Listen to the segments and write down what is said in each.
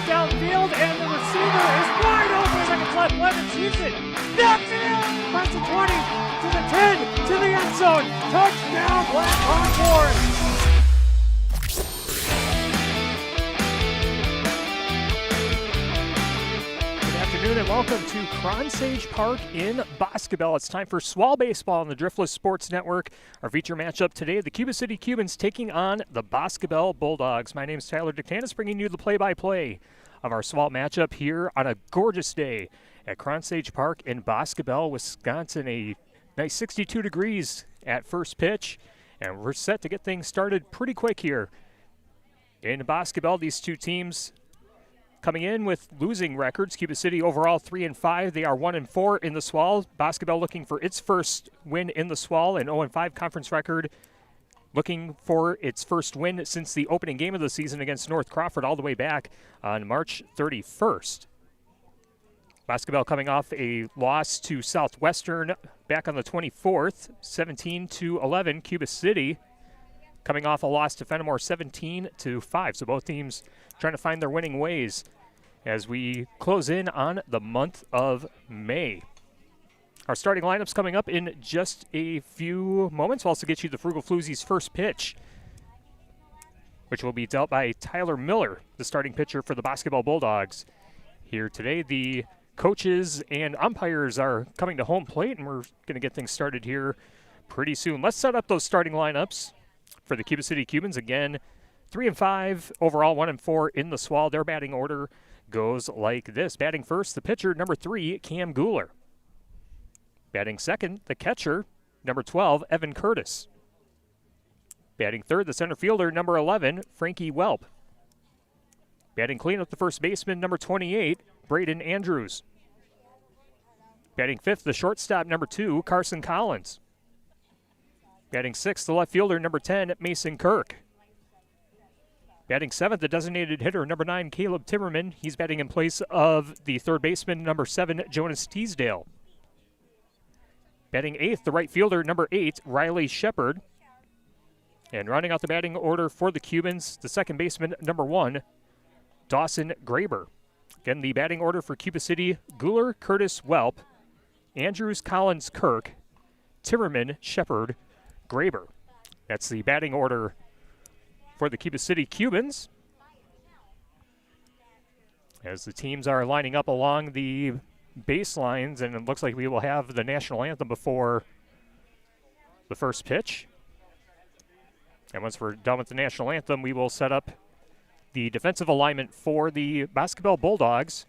Downfield, and the receiver is wide open. Seconds left. Levens hits it. Downfield! Across the 20, to the 10, to the end zone. Touchdown, Blackhawk board. And welcome to Cronsage Park in Boscobel. It's time for Swall Baseball on the Driftless Sports Network. Our feature matchup today, the Cuba City Cubans taking on the Boscobel Bulldogs. My name is Tyler Dictanis, bringing you the play-by-play of our Swall matchup here on a gorgeous day at Cronsage Park in Boscobel, Wisconsin. A nice 62 degrees at first pitch, and we're set to get things started pretty quick here. In Boscobel, these two teams coming in with losing records. Cuba City overall 3-5. They are 1-4 in the Swall. Boscobel looking for its first win in the Swall, an 0-5 conference record, looking for its first win since the opening game of the season against North Crawford all the way back on March 31st. Boscobel coming off a loss to Southwestern back on the 24th, 17-11. Cuba City coming off a loss to Fenimore 17-5. So both teams trying to find their winning ways as we close in on the month of May. Our starting lineups coming up in just a few moments. We'll also get you the Frugal Floozies' first pitch, which will be dealt by Tyler Miller, the starting pitcher for the Boscobel Bulldogs. Here today, the coaches and umpires are coming to home plate, and we're going to get things started here pretty soon. Let's set up those starting lineups for the Cuba City Cubans. Again, 3-5 overall, 1-4 in the Swall. Their batting order goes like this. Batting first, the pitcher, number 3, Cam Guler. Batting second, the catcher, number 12, Evan Curtis. Batting third, the center fielder, number 11, Frankie Welp. Batting cleanup, the first baseman, number 28, Braden Andrews. Batting fifth, the shortstop, number 2, Carson Collins. Batting sixth, the left fielder, number 10, Mason Kirk. Batting seventh, the designated hitter, number 9, Caleb Timmerman. He's batting in place of the third baseman, number 7, Jonas Teasdale. Batting eighth, the right fielder, number 8, Riley Shepard. And rounding out the batting order for the Cubans, the second baseman, number 1, Dawson Graber. Again, the batting order for Cuba City: Guler, Curtis, Welp, Andrews, Collins, Kirk, Timmerman, Shepard, Graber. That's the batting order for the Cuba City Cubans, as the teams are lining up along the baselines, and it looks like we will have the national anthem before the first pitch. And once we're done with the national anthem, we will set up the defensive alignment for the Boscobel Bulldogs.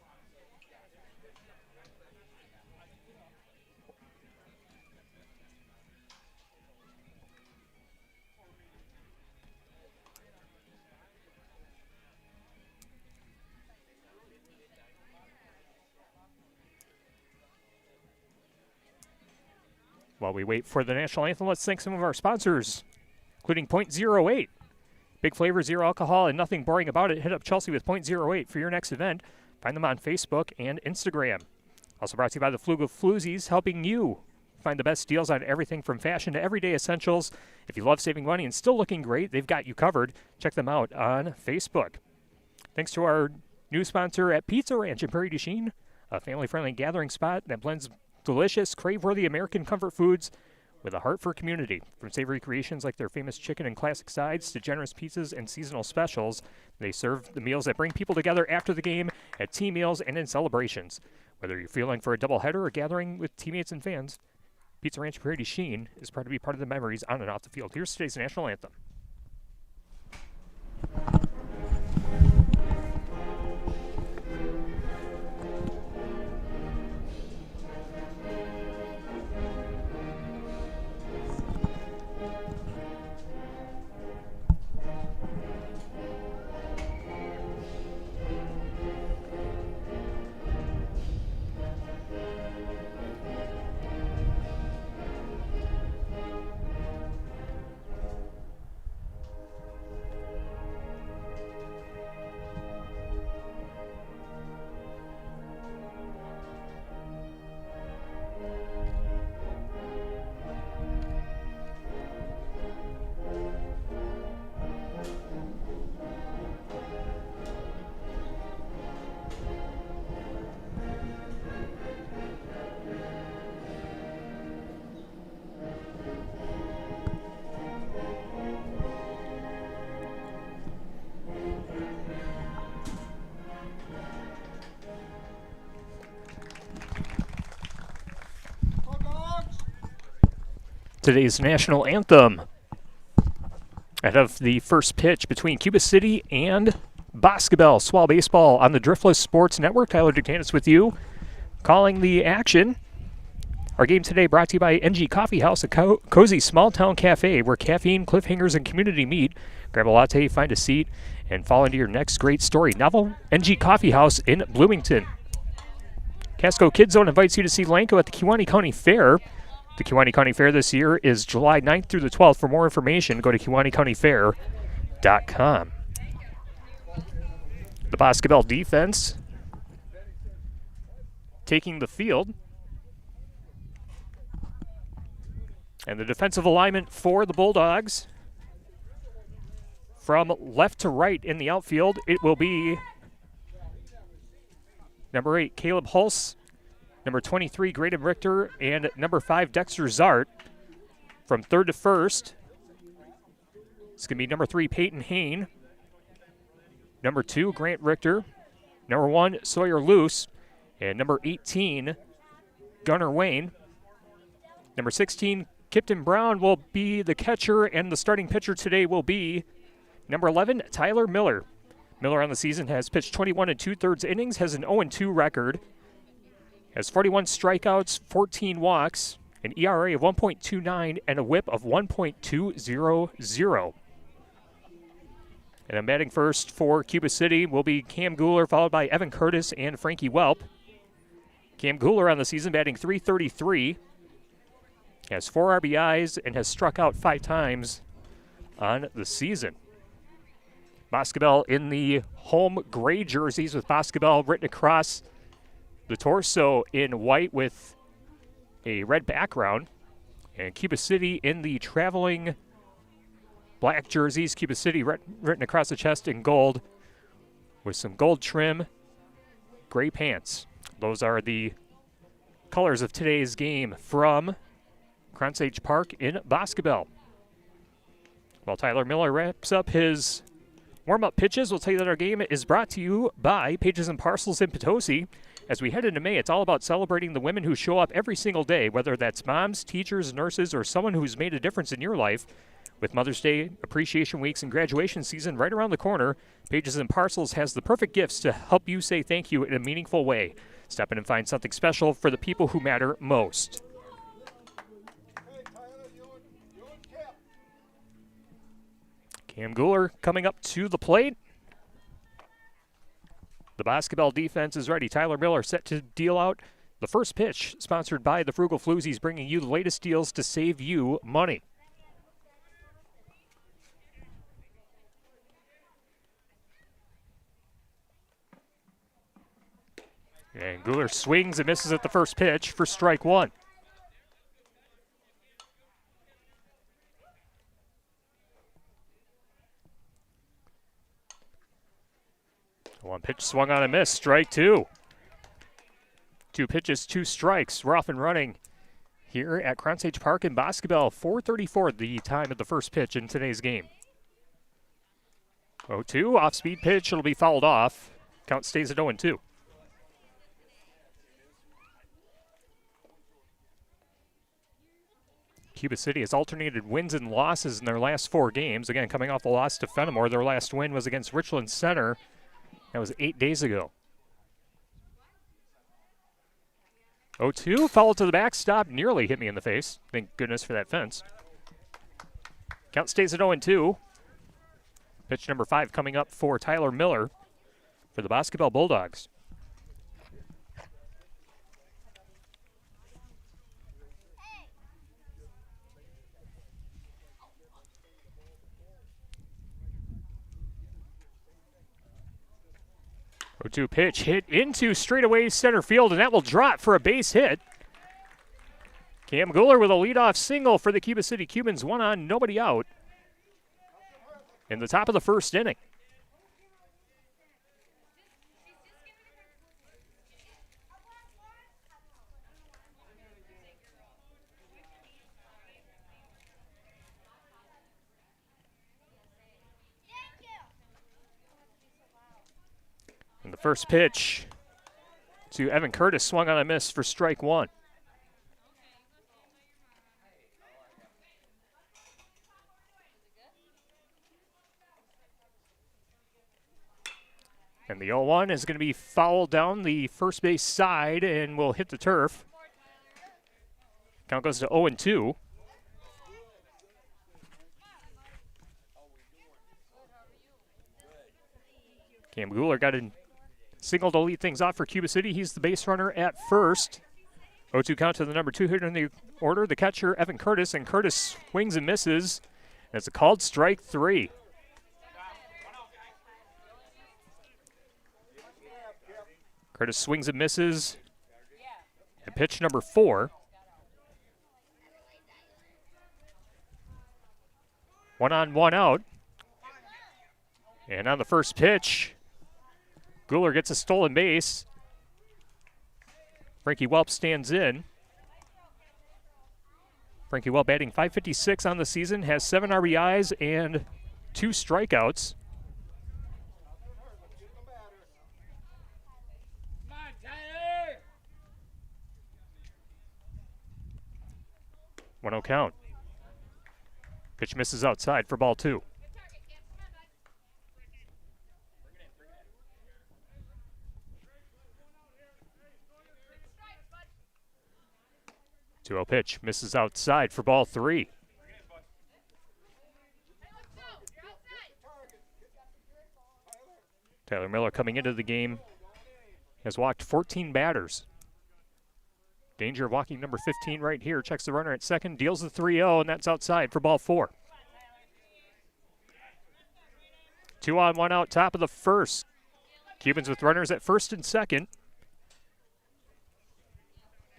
While we wait for the national anthem, let's thank some of our sponsors, including .08. Big flavor, zero alcohol, and nothing boring about it. Hit up Chelsea with .08 for your next event. Find them on Facebook and Instagram. Also brought to you by the Flugel Floozies, helping you find the best deals on everything from fashion to everyday essentials. If you love saving money and still looking great, they've got you covered. Check them out on Facebook. Thanks to our new sponsor at Pizza Ranch in Prairie du Chien, a family-friendly gathering spot that blends delicious, crave-worthy American comfort foods with a heart for community. From savory creations like their famous chicken and classic sides to generous pizzas and seasonal specials, they serve the meals that bring people together after the game, at team meals, and in celebrations. Whether you're feeling for a doubleheader or gathering with teammates and fans, Pizza Ranch Prairie du Chien is proud to be part of the memories on and off the field. Here's today's national anthem. Today's national anthem ahead of the first pitch between Cuba City and Boscobel Swall Baseball on the Driftless Sports Network. Tyler Dictanis with you, calling the action. Our game today brought to you by NG Coffee House, a cozy small-town cafe where caffeine, cliffhangers, and community meet. Grab a latte, find a seat, and fall into your next great story. Novel NG Coffee House in Bloomington. Casco Kid Zone invites you to see Lanco at the Kewaunee County Fair. The Kewaunee County Fair this year is July 9th through the 12th. For more information, go to Kewaunee.com. The Boscobel defense taking the field. And the defensive alignment for the Bulldogs, from left to right in the outfield, it will be number 8, Caleb Hulse, number 23, Graydon Richter, and number 5, Dexter Zart. From third to first, it's going to be number 3, Peyton Hain, number 2, Grant Richter, number 1, Sawyer Luce, and number 18, Gunnar Wayne. Number 16, Kipton Brown will be the catcher, and the starting pitcher today will be number 11, Tyler Miller. Miller on the season has pitched 21 2/3 innings, has an 0-2 record, has 41 strikeouts, 14 walks, an ERA of 1.29, and a whip of 1.200. And then batting first for Cuba City will be Cam Guler, followed by Evan Curtis and Frankie Welp. Cam Guler on the season batting .333. He has 4 RBIs and has struck out 5 times on the season. Boscobel in the home gray jerseys with Boscobel written across the torso in white with a red background. And Cuba City in the traveling black jerseys. Cuba City written across the chest in gold with some gold trim, gray pants. Those are the colors of today's game from Cronsage Park in Boscobel. While Tyler Miller wraps up his warm-up pitches, we'll tell you that our game is brought to you by Pages and Parcels in Potosi. As we head into May, it's all about celebrating the women who show up every single day, whether that's moms, teachers, nurses, or someone who's made a difference in your life. With Mother's Day, Appreciation Weeks, and graduation season right around the corner, Pages and Parcels has the perfect gifts to help you say thank you in a meaningful way. Step in and find something special for the people who matter most. Cam Guler coming up to the plate. The Boscobel defense is ready. Tyler Miller set to deal out the first pitch, sponsored by the Frugal Floozies, bringing you the latest deals to save you money. And Guler swings and misses at the first pitch for strike 1. One pitch swung on and missed, strike 2. 2 pitches, 2 strikes. We're off and running here at Cronsage Park in Boscobel. 4:34 the time of the first pitch in today's game. 0-2, off-speed pitch. It'll be fouled off. Count stays at 0-2. Cuba City has alternated wins and losses in their last 4 games. Again, coming off the loss to Fenimore, their last win was against Richland Center. That was 8 days ago. 0-2, foul to the backstop, nearly hit me in the face. Thank goodness for that fence. Count stays at 0-2. Pitch number 5 coming up for Tyler Miller for the Boscobel Bulldogs. Oh, 2 pitch hit into straightaway center field, and that will drop for a base hit. Cam Guler with a leadoff single for the Cuba City Cubans, 1 on, nobody out in the top of the first inning. And the first pitch to Evan Curtis swung on a miss for strike 1. And the 0-1 is going to be fouled down the first base side and will hit the turf. Count goes to 0-2. Cam Guler got a single to lead things off for Cuba City. He's the base runner at first. 0-2 count to the number 2 hitter in the order, the catcher, Evan Curtis, and Curtis swings and misses. And it's a called strike 3. Curtis swings and misses at pitch number 4. 1 on, 1 out. And on the first pitch, Guler gets a stolen base. Frankie Welp stands in. Frankie Welp batting .556 on the season, has 7 RBIs and 2 strikeouts. One 0 count. Pitch misses outside for ball 2. Two 0 pitch misses outside for ball 3. Tyler Miller coming into the game has walked 14 batters. Danger of walking number 15 right here. Checks the runner at second, deals the 3-0, and that's outside for ball 4. 2 on, 1 out, top of the first. Cubans with runners at first and second.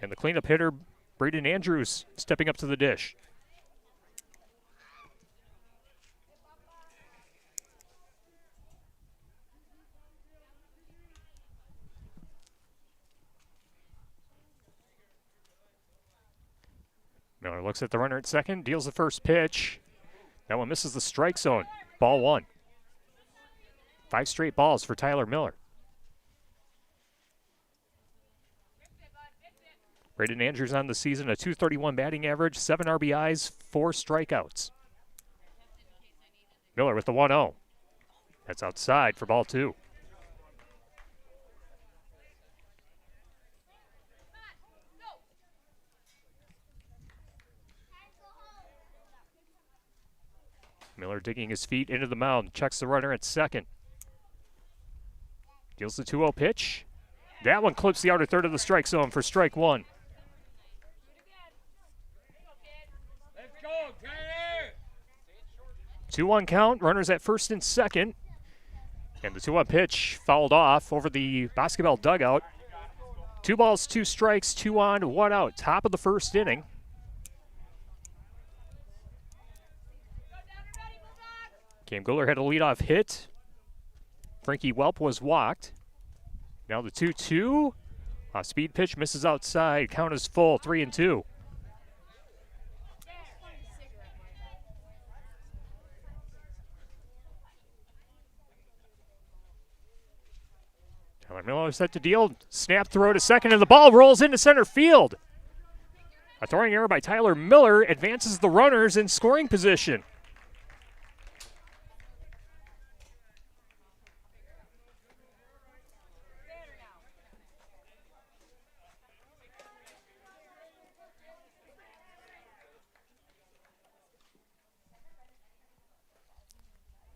And the cleanup hitter, Braden Andrews, stepping up to the dish. Miller looks at the runner at second, deals the first pitch. That one misses the strike zone. Ball 1. 5 straight balls for Tyler Miller. Braden Andrews on the season, a .231 batting average, 7 RBIs, 4 strikeouts. Miller with the 1-0. That's outside for ball 2. Miller digging his feet into the mound, checks the runner at second. Deals the 2-0 pitch. That one clips the outer third of the strike zone for strike 1. Let's go, Tyler! 2-1 count, runners at first and second. And the 2-1 pitch fouled off over the Boscobel dugout. 2 balls, 2 strikes, 2 on, 1 out. Top of the first inning. Cam Guller had a leadoff hit. Frankie Welp was walked. Now the 2-2. Off speed pitch misses outside. Count is full, 3-2. Tyler Miller set to deal. Snap throw to second, and the ball rolls into center field. A throwing error by Tyler Miller advances the runners in scoring position.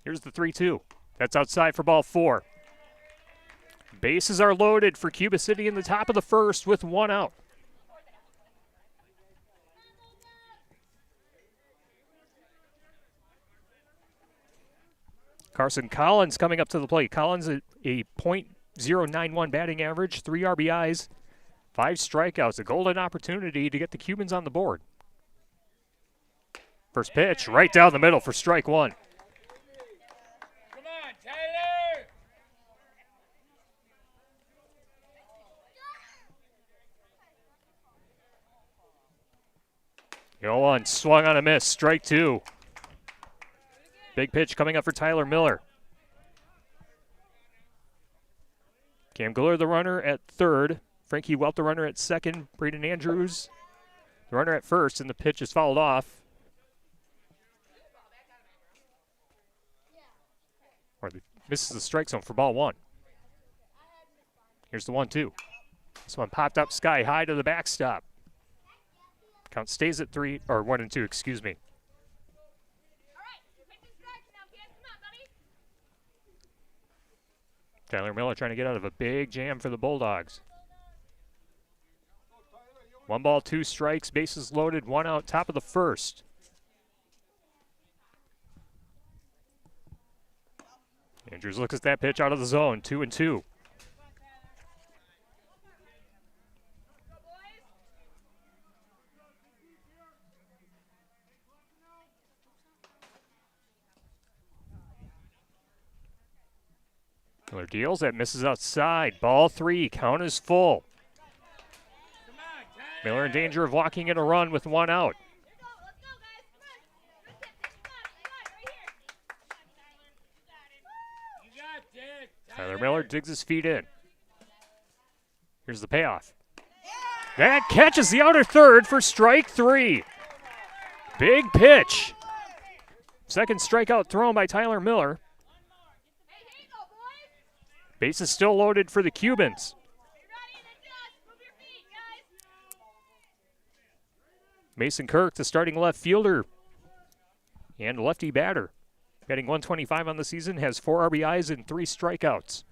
Here's the 3-2. That's outside for ball 4. Bases are loaded for Cuba City in the top of the first with 1 out. Carson Collins coming up to the plate. Collins a .091 batting average, 3 RBIs, 5 strikeouts. A golden opportunity to get the Cubans on the board. First pitch right down the middle for strike 1. Tyler! 0-1, swung on a miss, strike 2. Big pitch coming up for Tyler Miller. Cam Guller, the runner at third. Frankie Welp, the runner at second. Braden Andrews, the runner at first, and the pitch is fouled off. Or misses the strike zone for ball 1. Here's the 1-2. This one popped up sky high to the backstop. Count stays at 3, or 1-2, excuse me. Tyler Miller trying to get out of a big jam for the Bulldogs. 1 ball, 2 strikes, bases loaded, 1 out, top of the first. Andrews looks at that pitch out of the zone, 2-2. Miller deals, that misses outside. Ball 3, count is full. Miller in danger of walking in a run with 1 out. Tyler Miller digs his feet in. Here's the payoff. That catches the outer third for strike 3. Big pitch. Second strikeout thrown by Tyler Miller. Base is still loaded for the Cubans. Mason Kirk, the starting left fielder and lefty batter. Batting .125 on the season, has 4 RBIs and 3 strikeouts.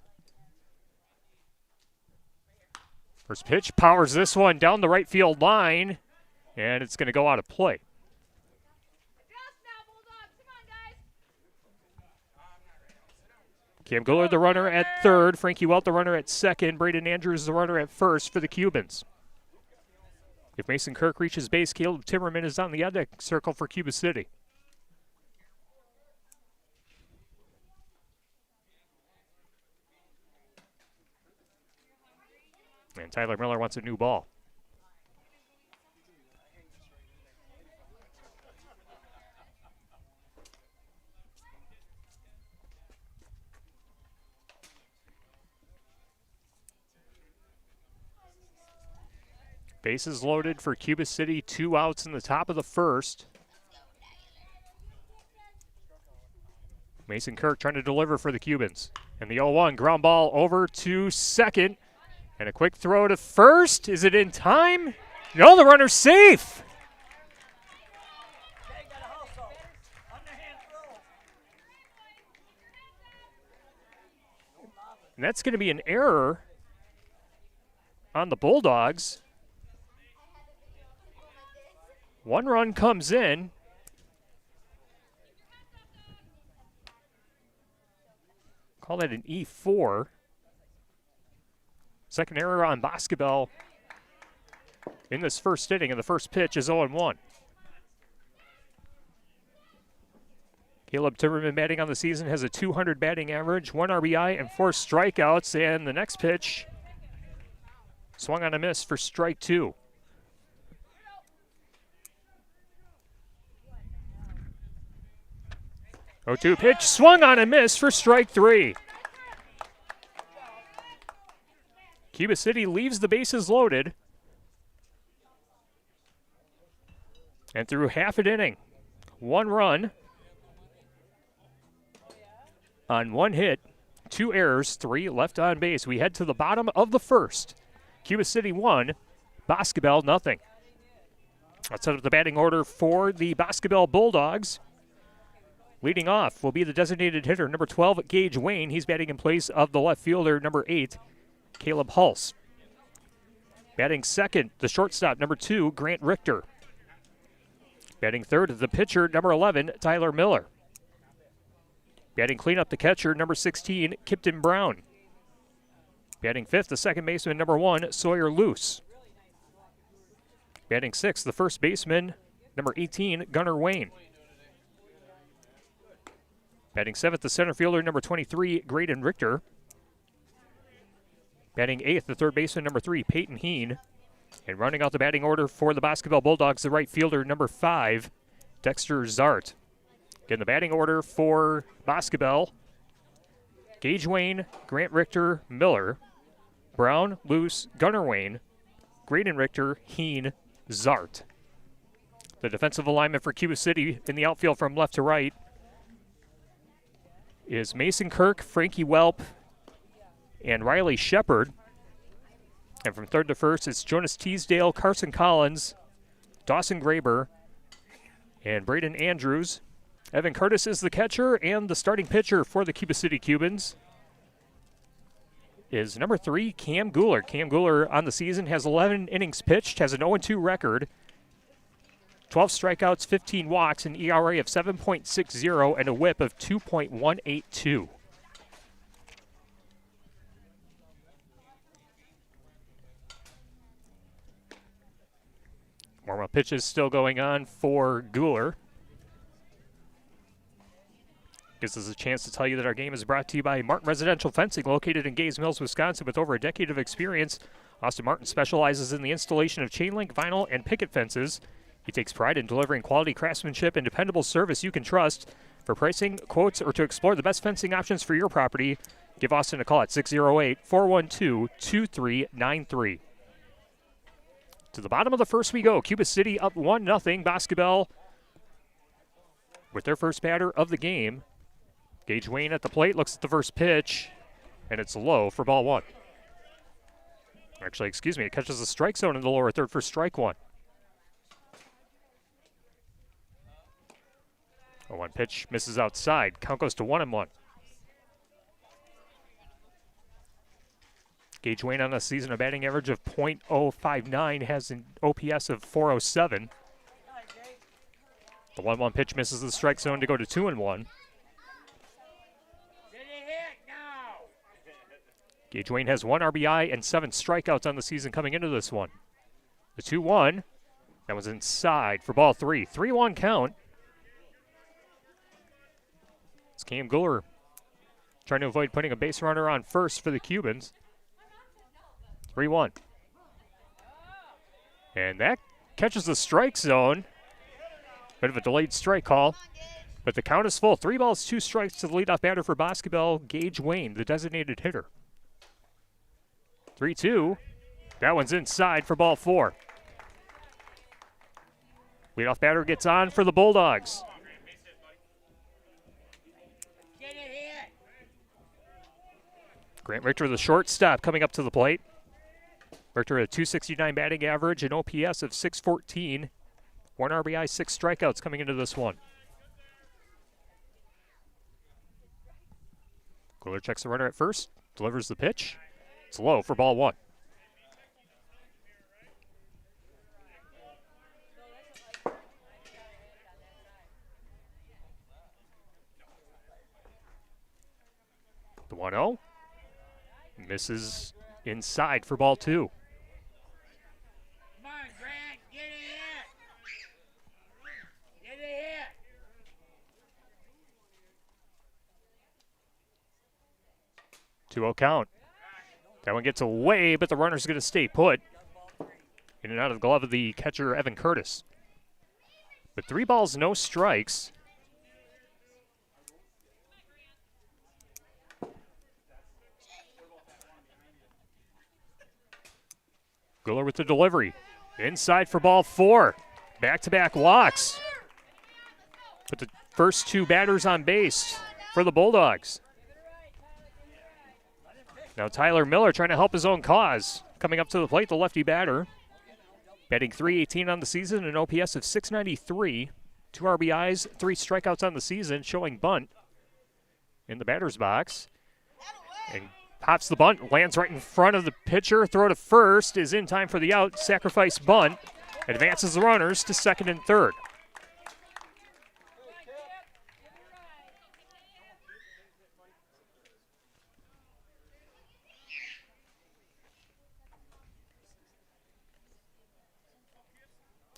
First pitch powers this one down the right field line, and it's going to go out of play. Cam Guller, the runner at third. Frankie Welt, the runner at second. Braden Andrews, the runner at first for the Cubans. If Mason Kirk reaches base, Caleb Timmerman is on the on-deck circle for Cuba City. And Tyler Miller wants a new ball. Bases loaded for Cuba City, 2 outs in the top of the first. Mason Kirk trying to deliver for the Cubans. And the 0-1 ground ball over to second. And a quick throw to first. Is it in time? No, the runner's safe. And that's going to be an error on the Bulldogs. 1 run comes in. Call that an E4. Second error on Boscobel in this first inning, and the first pitch is 0-1. Caleb Timmerman batting on the season has a .200 batting average, 1 RBI, and 4 strikeouts, and the next pitch swung on a miss for strike 2. Oh, 2 pitch swung on a miss for strike 3. Cuba City leaves the bases loaded. And through half an inning, 1 run on 1 hit, 2 errors, 3 left on base. We head to the bottom of the first. Cuba City 1, Boscobel nothing. Let's set up the batting order for the Boscobel Bulldogs. Leading off will be the designated hitter, number 12, Gage Wayne. He's batting in place of the left fielder, number 8, Caleb Hulse. Batting second, the shortstop, number 2, Grant Richter. Batting third, the pitcher, number 11, Tyler Miller. Batting cleanup, the catcher, number 16, Kipton Brown. Batting fifth, the second baseman, number 1, Sawyer Luce. Batting sixth, the first baseman, number 18, Gunnar Wayne. Batting seventh, the center fielder, number 23, Graydon Richter. Batting eighth, the third baseman, number 3, Peyton Heen. And running out the batting order for the Boscobel Bulldogs, the right fielder, number 5, Dexter Zart. Again, the batting order for Boscobel: Gage Wayne, Grant Richter, Miller, Brown, Luce, Gunnar Wayne, Graydon Richter, Heen, Zart. The defensive alignment for Cuba City in the outfield from left to right is Mason Kirk, Frankie Welp, and Riley Shepard. And from third to first, it's Jonas Teasdale, Carson Collins, Dawson Graber, and Braden Andrews. Evan Curtis is the catcher, and the starting pitcher for the Cuba City Cubans is number 3, Cam Guller. Cam Guller on the season has 11 innings pitched, has an 0-2 record, 12 strikeouts, 15 walks, an ERA of 7.60, and a whip of 2.182. Warm-up pitches still going on for Guller. Gives us a chance to tell you that our game is brought to you by Martin Residential Fencing, located in Gays Mills, Wisconsin. With over a decade of experience, Austin Martin specializes in the installation of chain link, vinyl, and picket fences. He takes pride in delivering quality craftsmanship and dependable service you can trust. For pricing, quotes, or to explore the best fencing options for your property, give Austin a call at 608-412-2393. To the bottom of the first we go. Cuba City up 1-0. Boscobel with their first batter of the game. Gage Wayne at the plate, looks at the first pitch, and it's low for ball 1. Actually, excuse me, it catches the strike zone in the lower third for strike 1. A 1 pitch misses outside. Count goes to 1-1. Gage Wayne on the season, a batting average of .059, has an OPS of 407. The 1-1 pitch misses the strike zone to go to 2-1. Gage Wayne has 1 RBI and 7 strikeouts on the season coming into this one. The 2-1, that was inside for ball 3. 3-1 count. It's Cam Guller trying to avoid putting a base runner on first for the Cubans. 3-1. And that catches the strike zone. Bit of a delayed strike call, but the count is full. 3 balls, 2 strikes to the leadoff batter for Boscobel, Gage Wayne, the designated hitter. 3-2. That one's inside for ball 4. Leadoff batter gets on for the Bulldogs. Grant Richter, the shortstop, coming up to the plate. Richter at a .269 batting average, an OPS of 614. 1 RBI, 6 strikeouts coming into this one. Guller checks the runner at first, delivers the pitch. It's low for ball 1. The 1-0 misses inside for ball 2. Come on, Grant, get it! Get it! 2-0 count. That one gets away, but the runner's going to stay put. In and out of the glove of the catcher, Evan Curtis. With 3 balls, no strikes. Guller with the delivery. Inside for ball 4. Back-to-back walks. Put the first 2 batters on base for the Bulldogs. Now Tyler Miller trying to help his own cause. Coming up to the plate, the lefty batter. Batting .318 on the season, an OPS of 693. 2 RBIs, 3 strikeouts on the season, showing bunt in the batter's box. And pops the bunt, lands right in front of the pitcher. Throw to first is in time for the out. Sacrifice bunt. Advances the runners to second and third.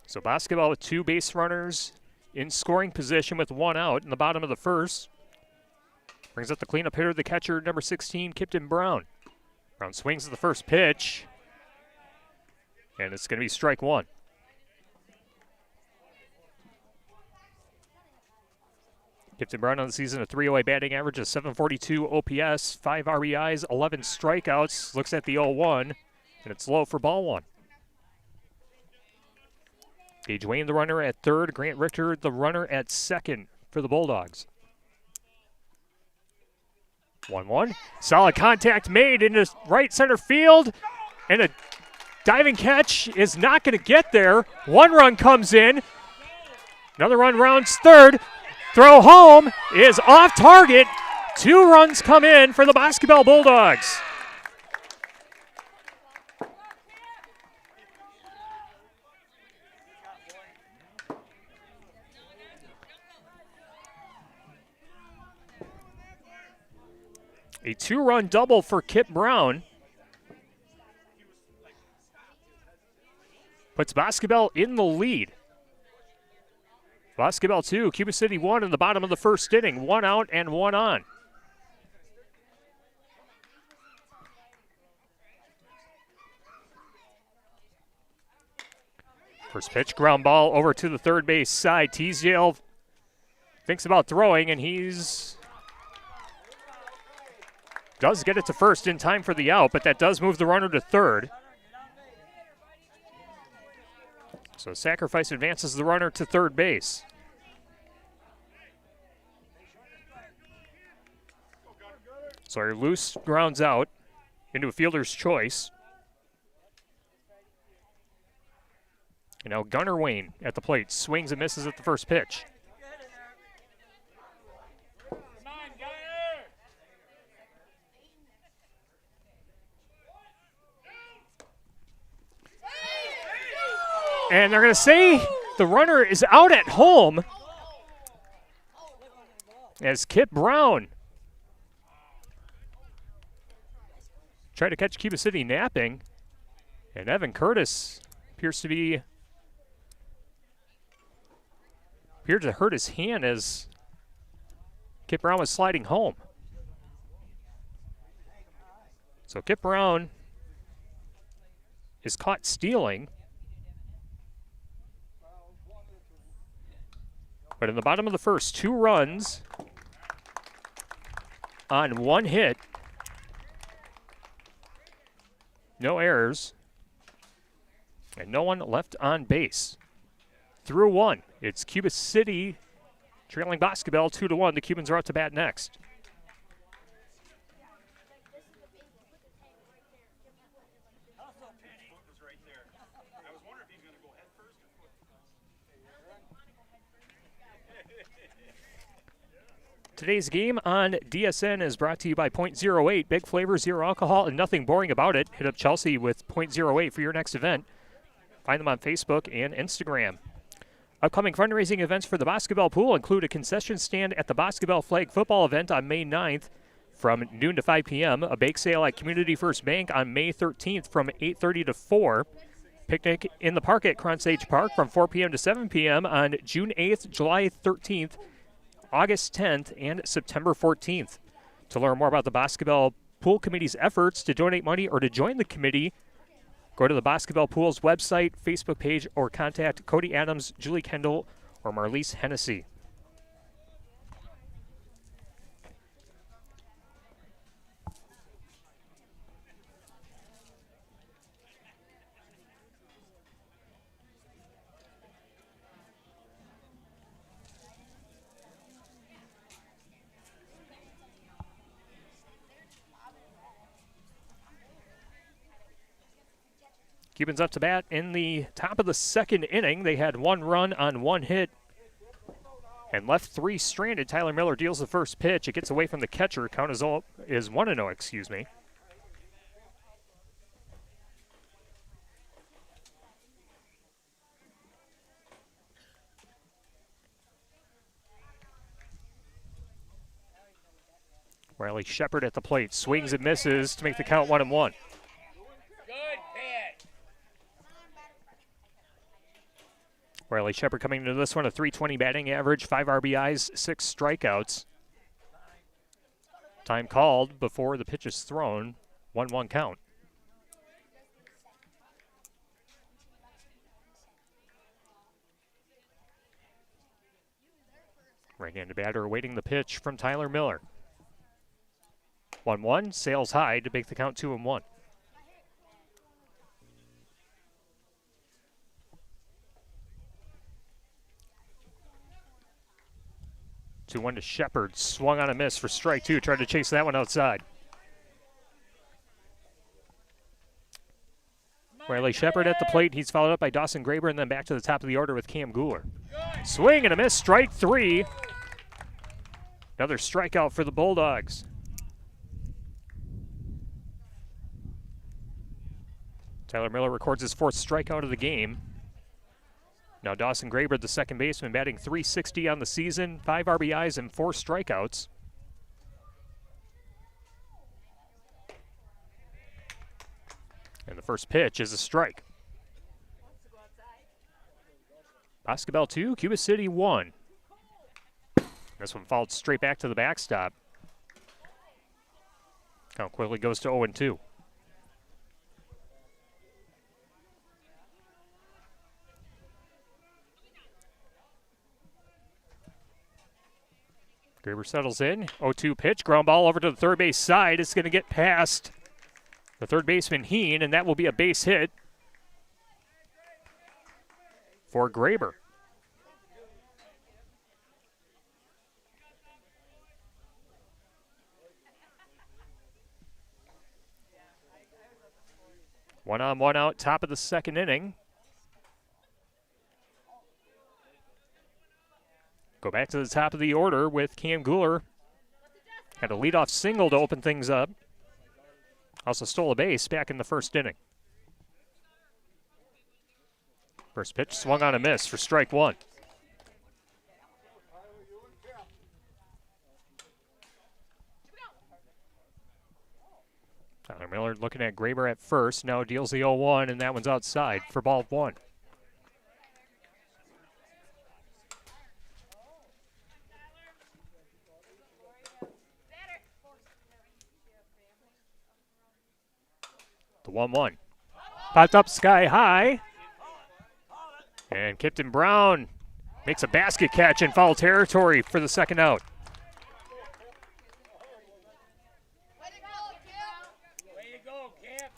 So Boscobel with 2 base runners in scoring position with 1 out in the bottom of the first. Brings up the cleanup hitter, the catcher, number 16, Kipton Brown. Brown swings at the first pitch, and it's going to be strike 1. Kipton Brown on the season, a .308 batting average, a .742 OPS, 5 RBIs, 11 strikeouts. Looks at the 0-1, and it's low for ball 1. Gage Wayne, the runner at third. Grant Richter, the runner at second for the Bulldogs. 1-1. Solid contact made into right center field. And a diving catch is not going to get there. 1 run comes in. Another run rounds third. Throw home is off target. 2 runs come in for the Boscobel Bulldogs. A 2-run double for Kip Brown. Puts Boscobel in the lead. Boscobel 2, Cuba City 1 in the bottom of the first inning. 1 out and 1 on. First pitch, ground ball over to the third base side. Teasdale thinks about throwing, and does get it to first in time for the out, but that does move the runner to third. So sacrifice advances the runner to third base. Sawyer loose grounds out into a fielder's choice. And now Gunnar Wayne at the plate swings and misses at the first pitch. And they're going to say the runner is out at home as Kip Brown tried to catch Cuba City napping. And Evan Curtis appeared to hurt his hand as Kip Brown was sliding home. So Kip Brown is caught stealing. But in the bottom of the first, 2 runs on 1 hit. No errors. And no one left on base. Through 1. It's Cuba City trailing Boscobel 2-1. The Cubans are out to bat next. Today's game on DSN is brought to you by .08. Big flavor, 0 alcohol, and nothing boring about it. Hit up Chelsea with .08 for your next event. Find them on Facebook and Instagram. Upcoming fundraising events for the Boscobel Pool include a concession stand at the Boscobel Flag Football event on May 9th from noon to 5 p.m., a bake sale at Community First Bank on May 13th from 8:30 to 4, picnic in the park at Cronsage Park from 4 p.m. to 7 p.m. on June 8th, July 13th, August 10th, and September 14th. To learn more about the Boscobel Pool Committee's efforts to donate money or to join the committee, go to the Boscobel Pool's website, Facebook page, or contact Cody Adams, Julie Kendall, or Marlise Hennessy. Cubans up to bat in the top of the second inning. They had 1 run on 1 hit and left 3 stranded. Tyler Miller deals the first pitch. It gets away from the catcher. Count is 1-0, excuse me. Riley Shepard at the plate. Swings and misses to make the count 1-1. Riley Shepard coming into this one, a .320 batting average, 5 RBIs, 6 strikeouts. Time called before the pitch is thrown, 1-1 count. Right-handed batter awaiting the pitch from Tyler Miller. 1-1, sails high to make the count 2-1. 2-1 to Shepard. Swung on a miss for strike 2. Tried to chase that one outside. Riley Shepard at the plate. He's followed up by Dawson Graber, and then back to the top of the order with Cam Gooler. Swing and a miss. Strike 3. Another strikeout for the Bulldogs. Tyler Miller records his 4th strikeout of the game. Now Dawson Graber, the second baseman, batting .360 on the season, 5 RBIs and 4 strikeouts. And the first pitch is a strike. Boscobel 2, Cuba City 1. This one fouled straight back to the backstop. Count quickly goes to 0-2. Graber settles in. 0-2 pitch. Ground ball over to the third base side. It's going to get past the third baseman, Heen, and that will be a base hit for Graber. One on, one out, top of the second inning. Go back to the top of the order with Cam Gooler. Had a leadoff single to open things up. Also stole a base back in the first inning. First pitch swung on a miss for strike one. Tyler Miller looking at Graber at first. Now deals the 0-1, and that one's outside for ball one. The 1-1. Popped up sky high. And Kipton Brown makes a basket catch in foul territory for the second out. Way to go, Kip.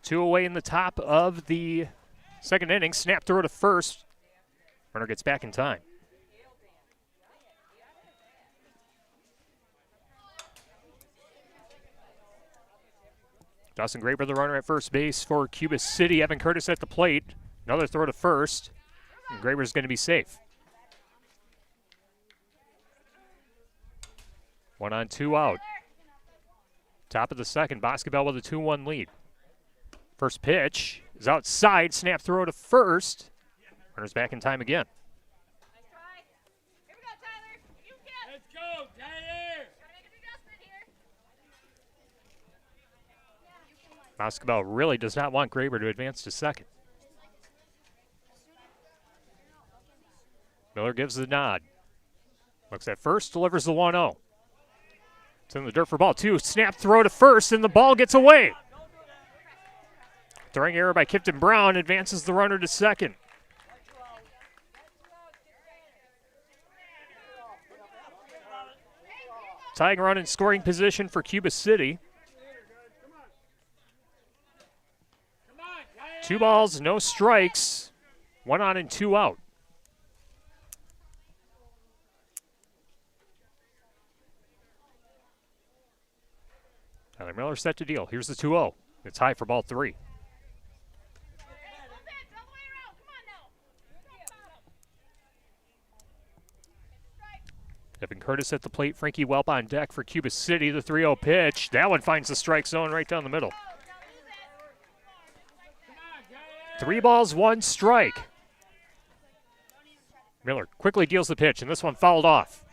Two away in the top of the second inning. Snap throw to first. Runner gets back in time. Dawson Graber, the runner at first base for Cuba City. Evan Curtis at the plate. Another throw to first. And Graber's going to be safe. 1 on, 2 out. Top of the second. Boscobel with a 2-1 lead. First pitch is outside. Snap throw to first. Runner's back in time again. Nice try. Here we go, Tyler. You get. Let's go, Tyler. Gotta make an adjustment here. Boscobel really does not want Graber to advance to second. Miller gives the nod. Looks at first, delivers the 1-0. It's in the dirt for ball two. Snap throw to first, and the ball gets away. Throwing error by Kipton Brown advances the runner to second. Tying run in scoring position for Cuba City. Come on, Tyler. 2 balls, no strikes. 1 on and 2 out. Tyler Miller set to deal. Here's the 2-0. It's high for ball 3. Hey, full pitch all the way around. Come on now. Evan Curtis at the plate. Frankie Welp on deck for Cuba City. The 3-0 pitch. That one finds the strike zone right down the middle. Don't lose it. Come on, Tyler. 3 balls, 1 strike. Miller quickly deals the pitch, and this one fouled off.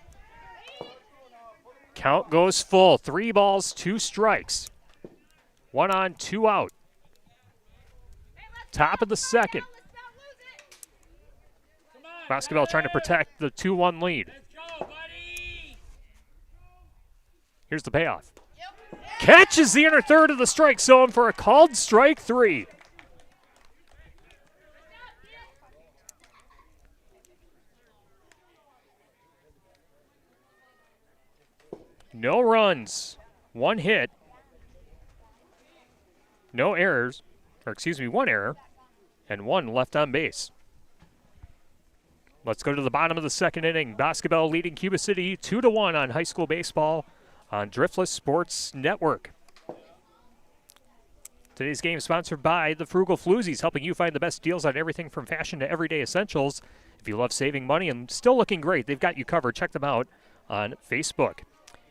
Count goes full. 3 balls, 2 strikes. 1 on, 2 out. Hey, let's Top go. of the Come on second. now. Let's not lose it. Come on, Boscobel trying to Tyler. protect the 2-1 lead. Let's go, buddy. Here's the payoff. Yep. Catches the inner third of the strike zone for a called strike 3. No runs, 1 hit, no errors, or excuse me, 1 error, and 1 left on base. Let's go to the bottom of the second inning. Boscobel leading Cuba City 2-1 on high school baseball on Driftless Sports Network. Today's game is sponsored by the Frugal Floozies, helping you find the best deals on everything from fashion to everyday essentials. If you love saving money and still looking great, they've got you covered. Check them out on Facebook.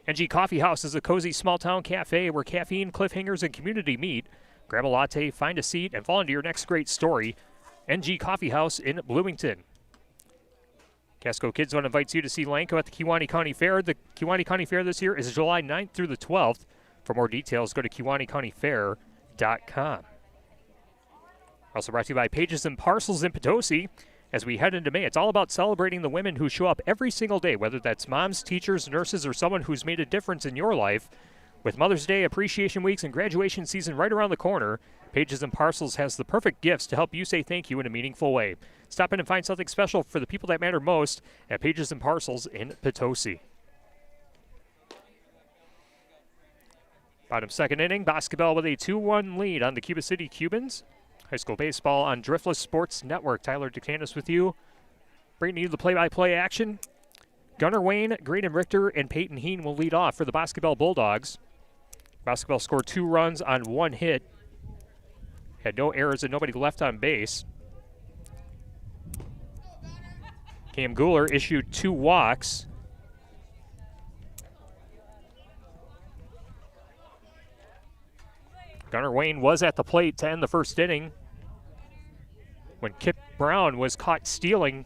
NG Coffee House is a cozy small-town cafe where caffeine, cliffhangers, and community meet. Grab a latte, find a seat, and fall into your next great story. NG Coffee House in Bloomington. Casco Kids Zone invites you to see Lanco at the Kewaunee County Fair. The Kewaunee County Fair this year is July 9th through the 12th. For more details, go to Kewaunee.com. Also brought to you by Pages and Parcels in Potosi. As we head into May, it's all about celebrating the women who show up every single day, whether that's moms, teachers, nurses, or someone who's made a difference in your life. With Mother's Day, Appreciation Weeks, and graduation season right around the corner, Pages and Parcels has the perfect gifts to help you say thank you in a meaningful way. Stop in and find something special for the people that matter most at Pages and Parcels in Potosi. Bottom second inning, Boscobel with a 2-1 lead on the Cuba City Cubans. High school baseball on Driftless Sports Network. Tyler Ducanis with you, bringing you the play-by-play action. Gunnar Wayne, Graydon Richter, and Peyton Heen will lead off for the Boscobel Bulldogs. Boscobel scored 2 runs on 1 hit. Had no errors and nobody left on base. Cam Guler issued 2 walks. Gunnar Wayne was at the plate to end the first inning when Kip Brown was caught stealing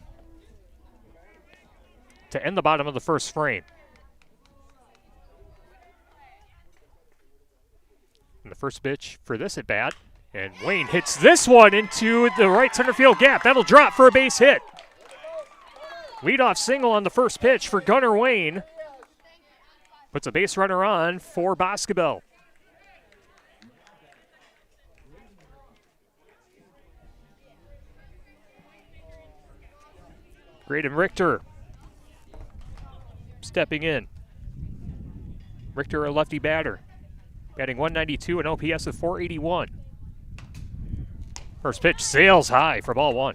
to end the bottom of the first frame. And the first pitch for this at bat, and Wayne hits this one into the right center field gap. That'll drop for a base hit. Leadoff single on the first pitch for Gunnar Wayne. Puts a base runner on for Boscobel. Graydon Richter stepping in. Richter, a lefty batter, batting 192, an OPS of 481. First pitch sails high for ball 1.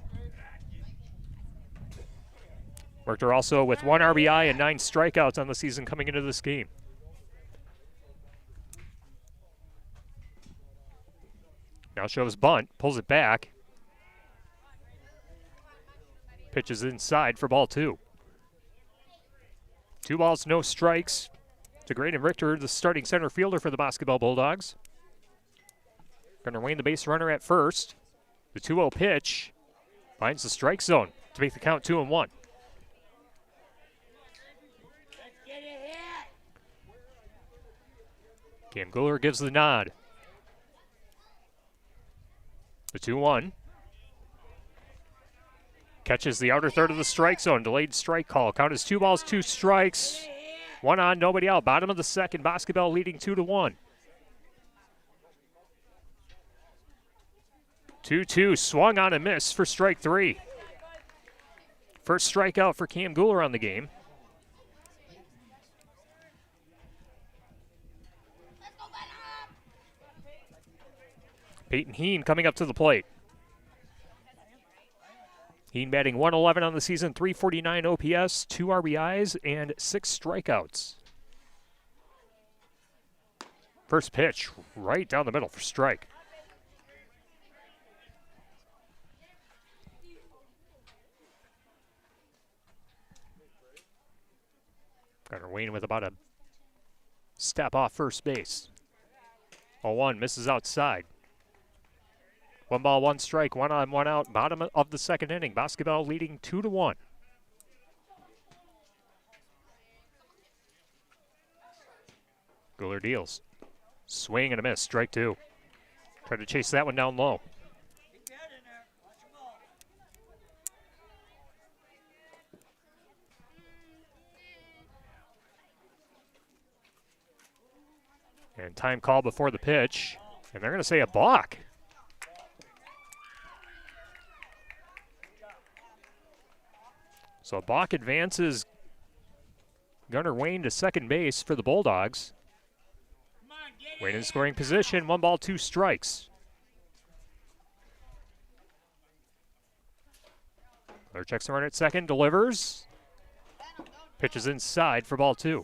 Richter also with 1 RBI and 9 strikeouts on the season coming into this game. Now shows bunt, pulls it back. Pitches inside for ball 2. 2 balls, no strikes to Graydon Richter, the starting center fielder for the Boscobel Bulldogs. Gunnar Wayne, the base runner at first. The 2-0 pitch finds the strike zone to make the count 2-1. Cam Guler gives the nod. The 2-1. Catches the outer third of the strike zone. Delayed strike call. Count is 2 balls, 2 strikes. 1 on, nobody out. Bottom of the second. Boscobel leading 2-1. 2-2. Swung on and missed for strike 3. First strikeout for Cam Guler on the game. Peyton Heen coming up to the plate. Heen batting 111 on the season, 349 OPS, 2 RBIs, and 6 strikeouts. First pitch right down the middle for strike. Gunnar Wayne with about a step off first base. 0-1 misses outside. 1 ball, 1 strike, 1 on, 1 out. Bottom of the second inning. Boscobel leading 2-1. Guler deals. Swing and a miss. Strike 2. Try to chase that one down low. And time call before the pitch. And they're going to say a balk. So Bach advances Gunnar Wayne to second base for the Bulldogs. Wayne in scoring position, 1 ball, 2 strikes. Miller checks the runner at second, delivers. Pitches inside for ball 2.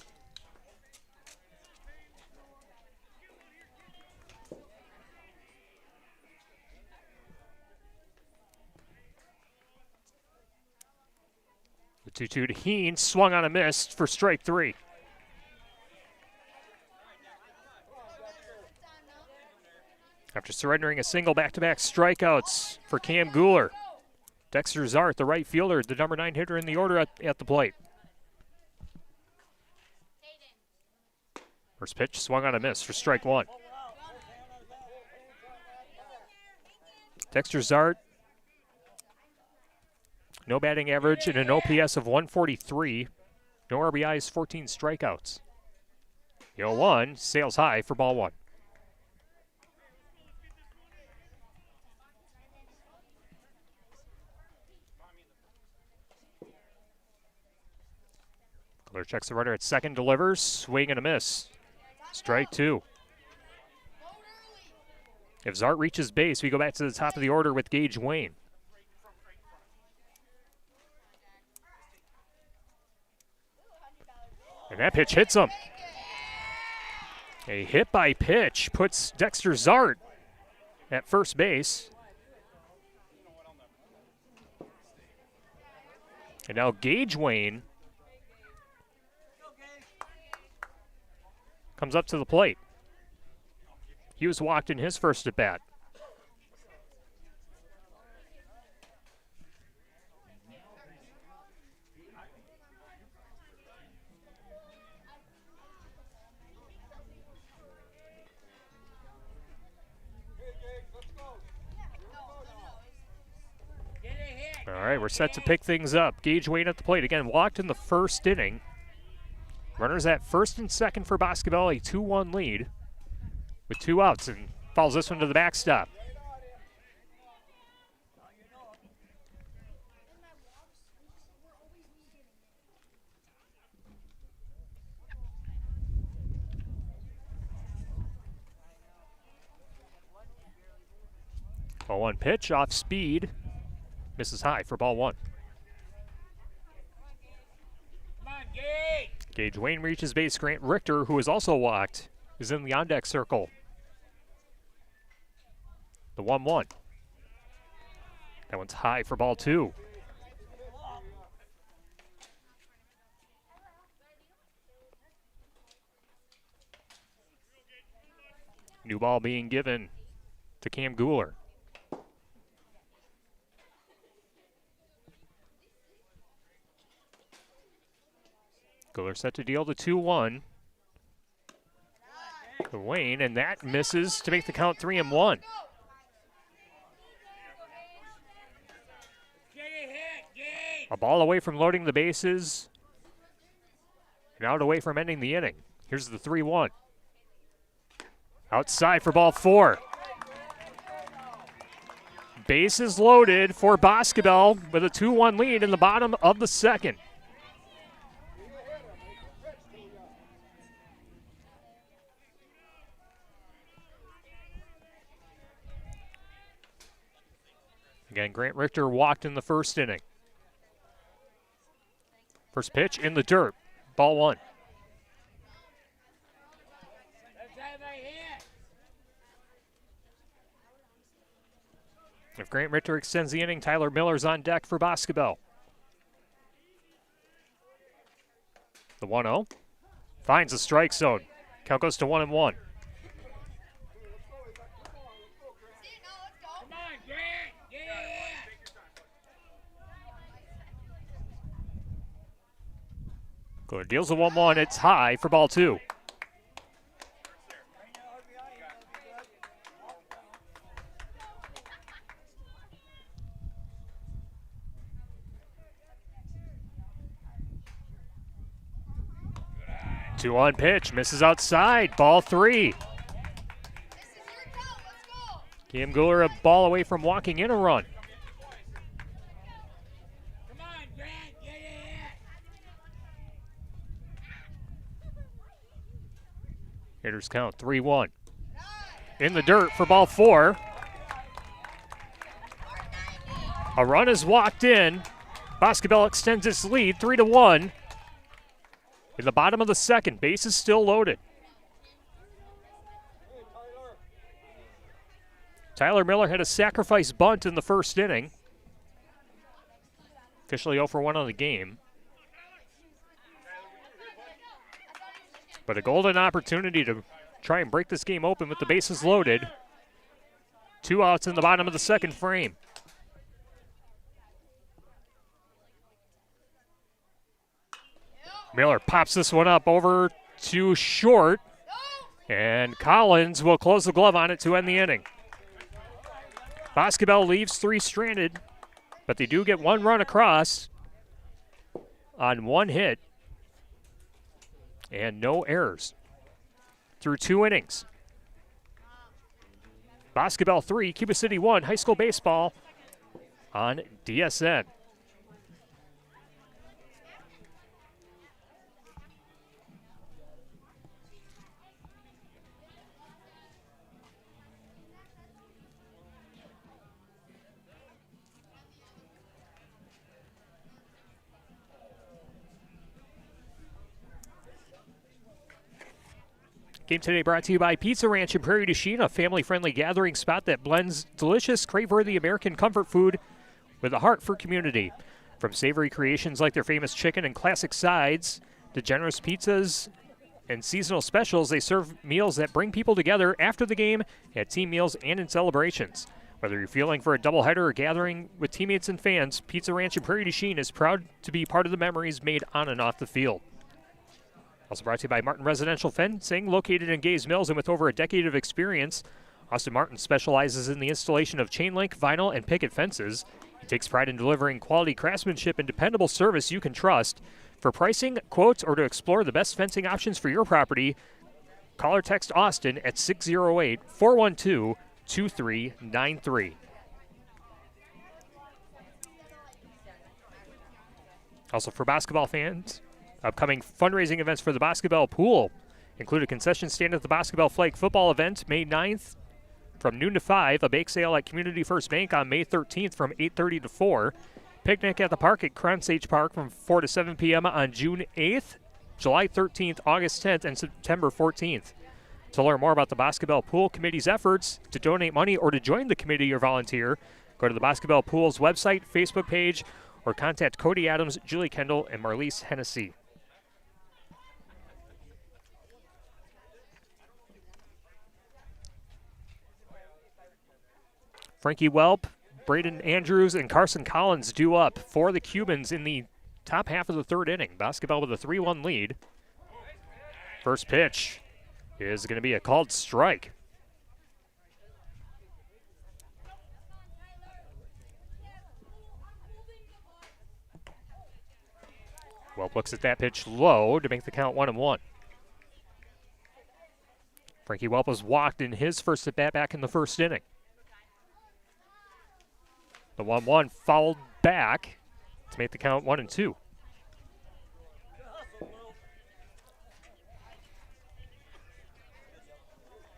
The 2-2 to Heen, swung on a miss for strike 3. After surrendering a single, back-to-back strikeouts for Cam Guler. Dexter Zart, the right fielder, the number 9 hitter in the order at the plate. First pitch, swung on a miss for strike 1. Dexter Zart, no batting average and an OPS of 143. No RBIs, 14 strikeouts. The 0-1 sails high for ball 1. Guler checks the runner at second, delivers, swing and a miss. Strike 2. If Zart reaches base, we go back to the top of the order with Gage Wayne. And that pitch hits him. A hit by pitch puts Dexter Zart at first base. And now Gage Wayne comes up to the plate. He was walked in his first at bat. All right, we're set to pick things up. Gage Wayne at the plate. Again, walked in the first inning. Runners at first and second for Boscobel, a 2-1 lead with 2 outs, and follows this one to the backstop. A 1 pitch off speed. Misses high for ball 1. Come on, Gage. Gage Wayne reaches base. Grant Richter, who is also walked, is in the on-deck circle. The 1-1. That one's high for ball 2. New ball being given to Cam Gooler. Gooler set to deal the 2-1 to Wayne, and that misses to make the count 3-1. A ball away from loading the bases, and out away from ending the inning. Here's the 3-1. Outside for ball 4. Bases loaded for Boscobel with a 2-1 lead in the bottom of the second. Again, Grant Richter walked in the first inning. First pitch in the dirt. Ball 1. If Grant Richter extends the inning, Tyler Miller's on deck for Boscobel. The 1-0. Finds the strike zone. Count goes to 1-1. Gooler deals a 1-1. It's high for ball 2. Two on pitch, misses outside, ball 3. Cam Gooler a ball away from walking in a run. Come on, Grant, get it. Hitters count 3-1. In the dirt for ball 4. A run is walked in. Boscobel extends its lead 3-1. In the bottom of the second, base is still loaded. Tyler Miller had a sacrifice bunt in the first inning. Officially 0 for 1 on the game. But a golden opportunity to try and break this game open with the bases loaded. 2 outs in the bottom of the second frame. Miller pops this one up over to short, and Collins will close the glove on it to end the inning. Boscobel leaves 3 stranded, but they do get 1 run across on 1 hit and no errors through 2 innings. Boscobel 3, Cuba City 1, high school baseball on DSN. Game today brought to you by Pizza Ranch in Prairie du Chien, a family-friendly gathering spot that blends delicious, crave-worthy American comfort food with a heart for community. From savory creations like their famous chicken and classic sides to generous pizzas and seasonal specials, they serve meals that bring people together after the game, at team meals, and in celebrations. Whether you're feeling for a doubleheader or gathering with teammates and fans, Pizza Ranch in Prairie du Chien is proud to be part of the memories made on and off the field. Also brought to you by Martin Residential Fencing, located in Gays Mills, and with over a decade of experience, Austin Martin specializes in the installation of chain link, vinyl, and picket fences. He takes pride in delivering quality craftsmanship and dependable service you can trust. For pricing, quotes, or to explore the best fencing options for your property, call or text Austin at 608-412-2393. Also for basketball fans, upcoming fundraising events for the Boscobel pool include a concession stand at the Boscobel Flag football event May 9th from noon to 5, a bake sale at Community First Bank on May 13th from 8:30 to 4, picnic at the park at Crown Sage Park from 4 to 7 p.m. on June 8th, July 13th, August 10th, and September 14th. To learn more about the Boscobel Pool Committee's efforts, to donate money or to join the committee or volunteer, go to the Boscobel Pool's website, Facebook page, or contact Cody Adams, Julie Kendall, and Marlise Hennessy. Frankie Welp, Braden Andrews, and Carson Collins due up for the Cubans in the top half of the third inning. Boscobel with a 3-1 lead. First pitch is going to be a called strike. Welp looks at that pitch low to make the count 1-1. Frankie Welp was walked in his first at bat back in the first inning. The 1-1 fouled back to make the count 1-2.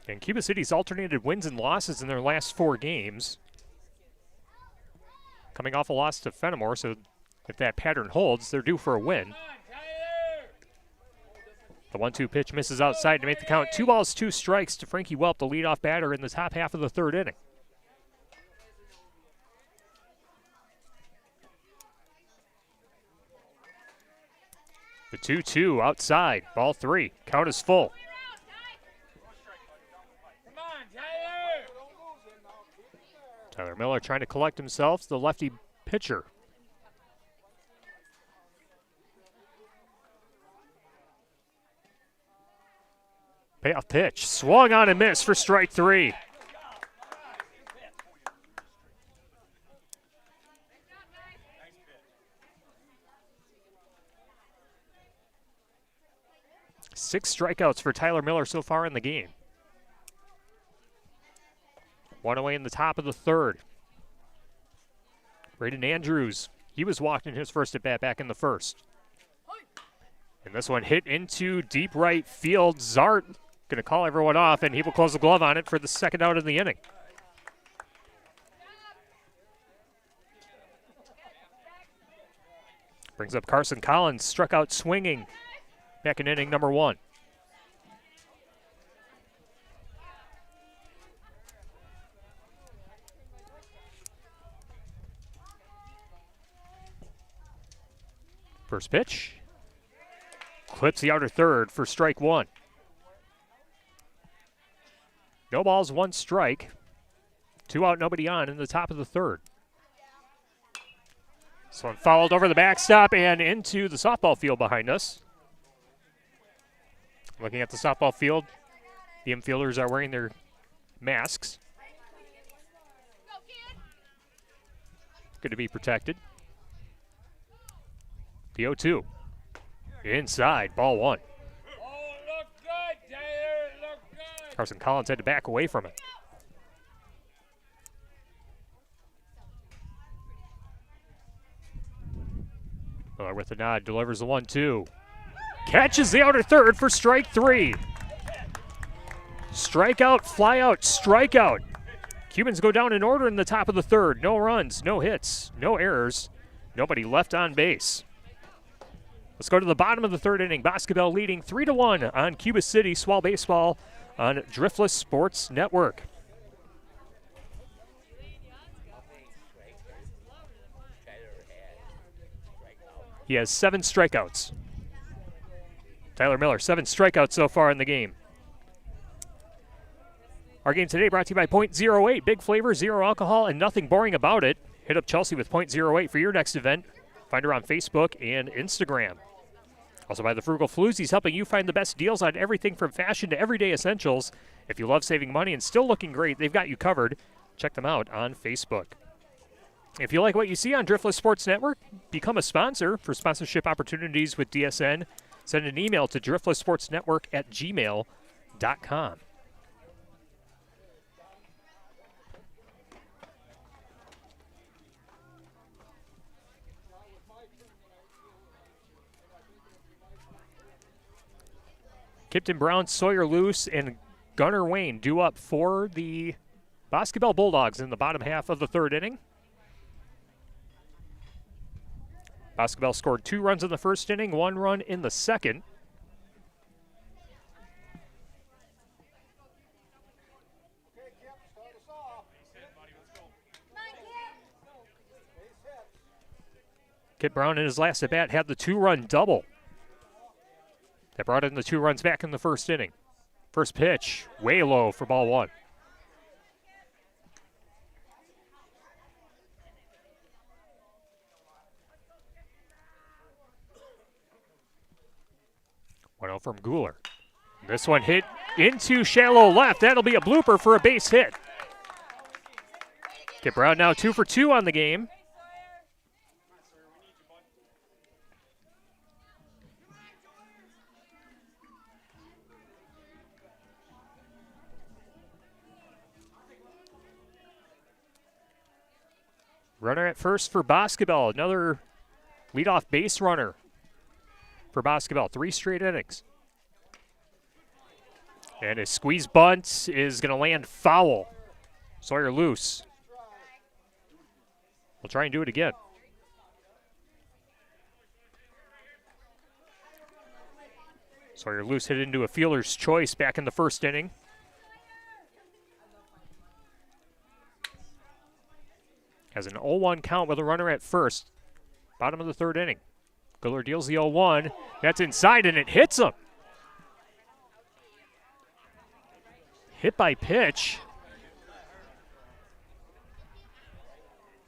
And Cuba City's alternated wins and losses in their last 4 games. Coming off a loss to Fenimore, so if that pattern holds, they're due for a win. The 1-2 pitch misses outside to make the count 2 balls, 2 strikes to Frankie Welp, the leadoff batter in the top half of the third inning. The 2-2 outside, ball 3. Count is full. Come on, Tyler! Tyler Miller trying to collect himself, the lefty pitcher. Payoff pitch, swung on and missed for strike 3. Six strikeouts for Tyler Miller so far in the game. One away in the top of the third. Braden Andrews, he was walked in his first at bat back in the first. And this one hit into deep right field. Zart going to call everyone off, and he will close the glove on it for the second out of the inning. Brings up Carson Collins, struck out swinging back in inning number 1. First pitch. Clips the outer third for strike 1. No balls, 1 strike. 2 out, nobody on in the top of the third. This one fouled over the backstop and into the softball field behind us. Looking at the softball field, the infielders are wearing their masks. Good to be protected. The 0-2. Inside, ball 1. Oh, look good, Tyler, look good. Carson Collins had to back away from it. Miller with a nod, delivers the 1-2. Catches the outer third for strike 3. Strikeout, flyout, strikeout. Cubans go down in order in the top of the third. No runs, no hits, no errors. Nobody left on base. Let's go to the bottom of the third inning. Boscobel leading 3-1 on Cuba City Swall Baseball on Driftless Sports Network. He has 7 strikeouts. Tyler Miller, 7 strikeouts so far in the game. Our game today brought to you by .08. Big flavor, zero alcohol, and nothing boring about it. Hit up Chelsea with .08 for your next event. Find her on Facebook and Instagram. Also by the Frugal Floozies, helping you find the best deals on everything from fashion to everyday essentials. If you love saving money and still looking great, they've got you covered. Check them out on Facebook. If you like what you see on Driftless Sports Network, become a sponsor for sponsorship opportunities with DSN. Send an email to driftlessportsnetwork@gmail.com. Kipton Brown, Sawyer Luce, and Gunnar Wayne due up for the Boscobel Bulldogs in the bottom half of the 3rd inning. Boscobel scored 2 runs in the 1st inning, 1 run in the 2nd. Kip Brown in his last at bat had the 2-run double. That brought in the 2 runs back in the 1st inning. First pitch, way low for ball 1. One from Guler. This one hit into shallow left. That'll be a blooper for a base hit. Kip Brown now 2 for 2 on the game. Runner at first for Boscobel. Another leadoff base runner for Boscobel. 3 straight innings. And his squeeze bunt is going to land foul. Sawyer Luce. We'll try and do it again. Sawyer Luce hit into a fielder's choice back in the 1st inning. Has an 0-1 count with a runner at first. Bottom of the 3rd inning. Guler deals the 0-1. That's inside, and it hits him. Hit by pitch.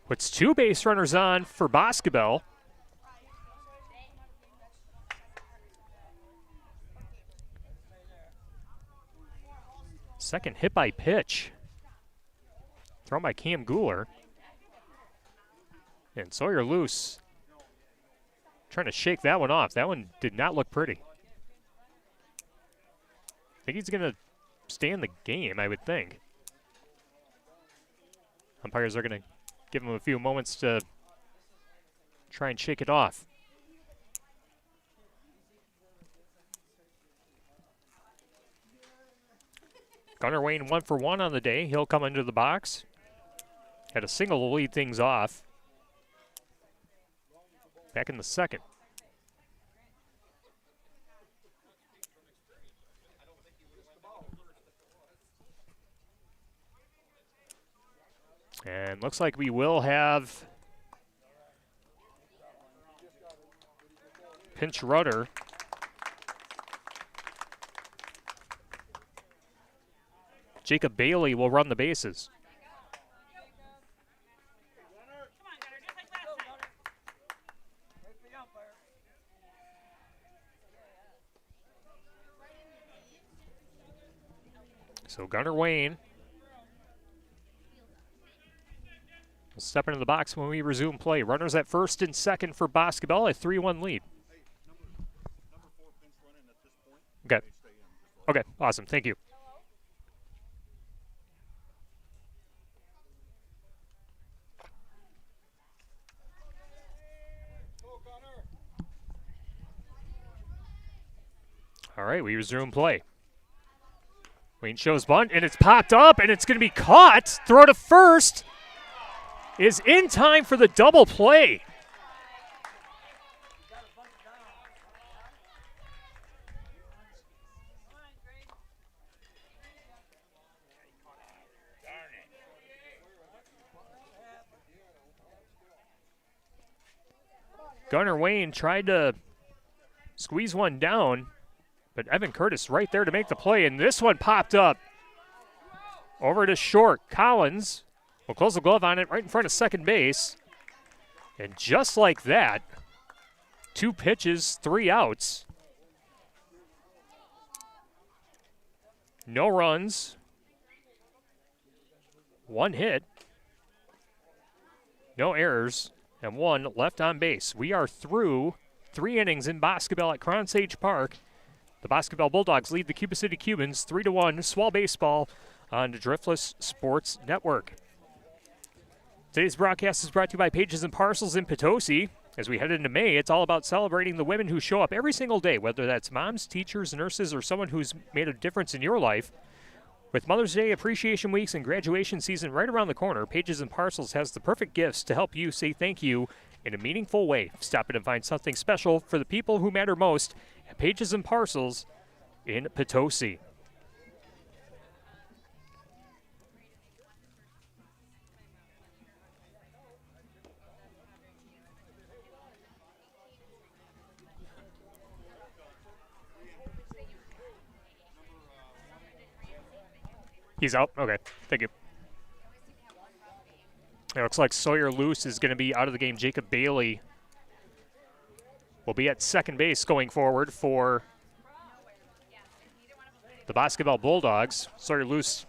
Puts 2 base runners on for Boscobel. Second hit by pitch. Thrown by Cam Guler. And Sawyer Luce trying to shake that one off. That one did not look pretty. I think he's going to stay in the game, I would think. Umpires are going to give him a few moments to try and shake it off. Gunnar Wayne 1 for 1 on the day. He'll come into the box. Had a single to lead things off. Back in the 2nd. And looks like we will have pinch runner. Jacob Bailey will run the bases. So Gunnar Wayne will step into the box when we resume play. Runners at first and 2nd for Boscobel, a 3-1 lead. Okay. Okay, awesome. Thank you. All right, we resume play. Wayne shows bunt, and it's popped up, and it's going to be caught. Throw to first is in time for the double play. Gunnar Wayne tried to squeeze one down, but Evan Curtis right there to make the play, and this one popped up over to short. Collins will close the glove on it right in front of second base. And just like that, 2 pitches, 3 outs. No runs, 1 hit, no errors, and 1 left on base. We are through 3 innings in Boscobel at Cronsage Park. The Boscobel Bulldogs lead the Cuba City Cubans 3-1. Swall Baseball on the Driftless Sports Network. Today's broadcast is brought to you by Pages and Parcels in Potosi. As we head into May, it's all about celebrating the women who show up every single day, whether that's moms, teachers, nurses, or someone who's made a difference in your life. With Mother's Day, Appreciation Weeks, and graduation season right around the corner, Pages and Parcels has the perfect gifts to help you say thank you in a meaningful way. Stop in and find something special for the people who matter most at Pages and Parcels in Potosi. He's out? Okay, thank you. It looks like Sawyer Luce is going to be out of the game. Jacob Bailey will be at second base going forward for the Boscobel Bulldogs. Sawyer Luce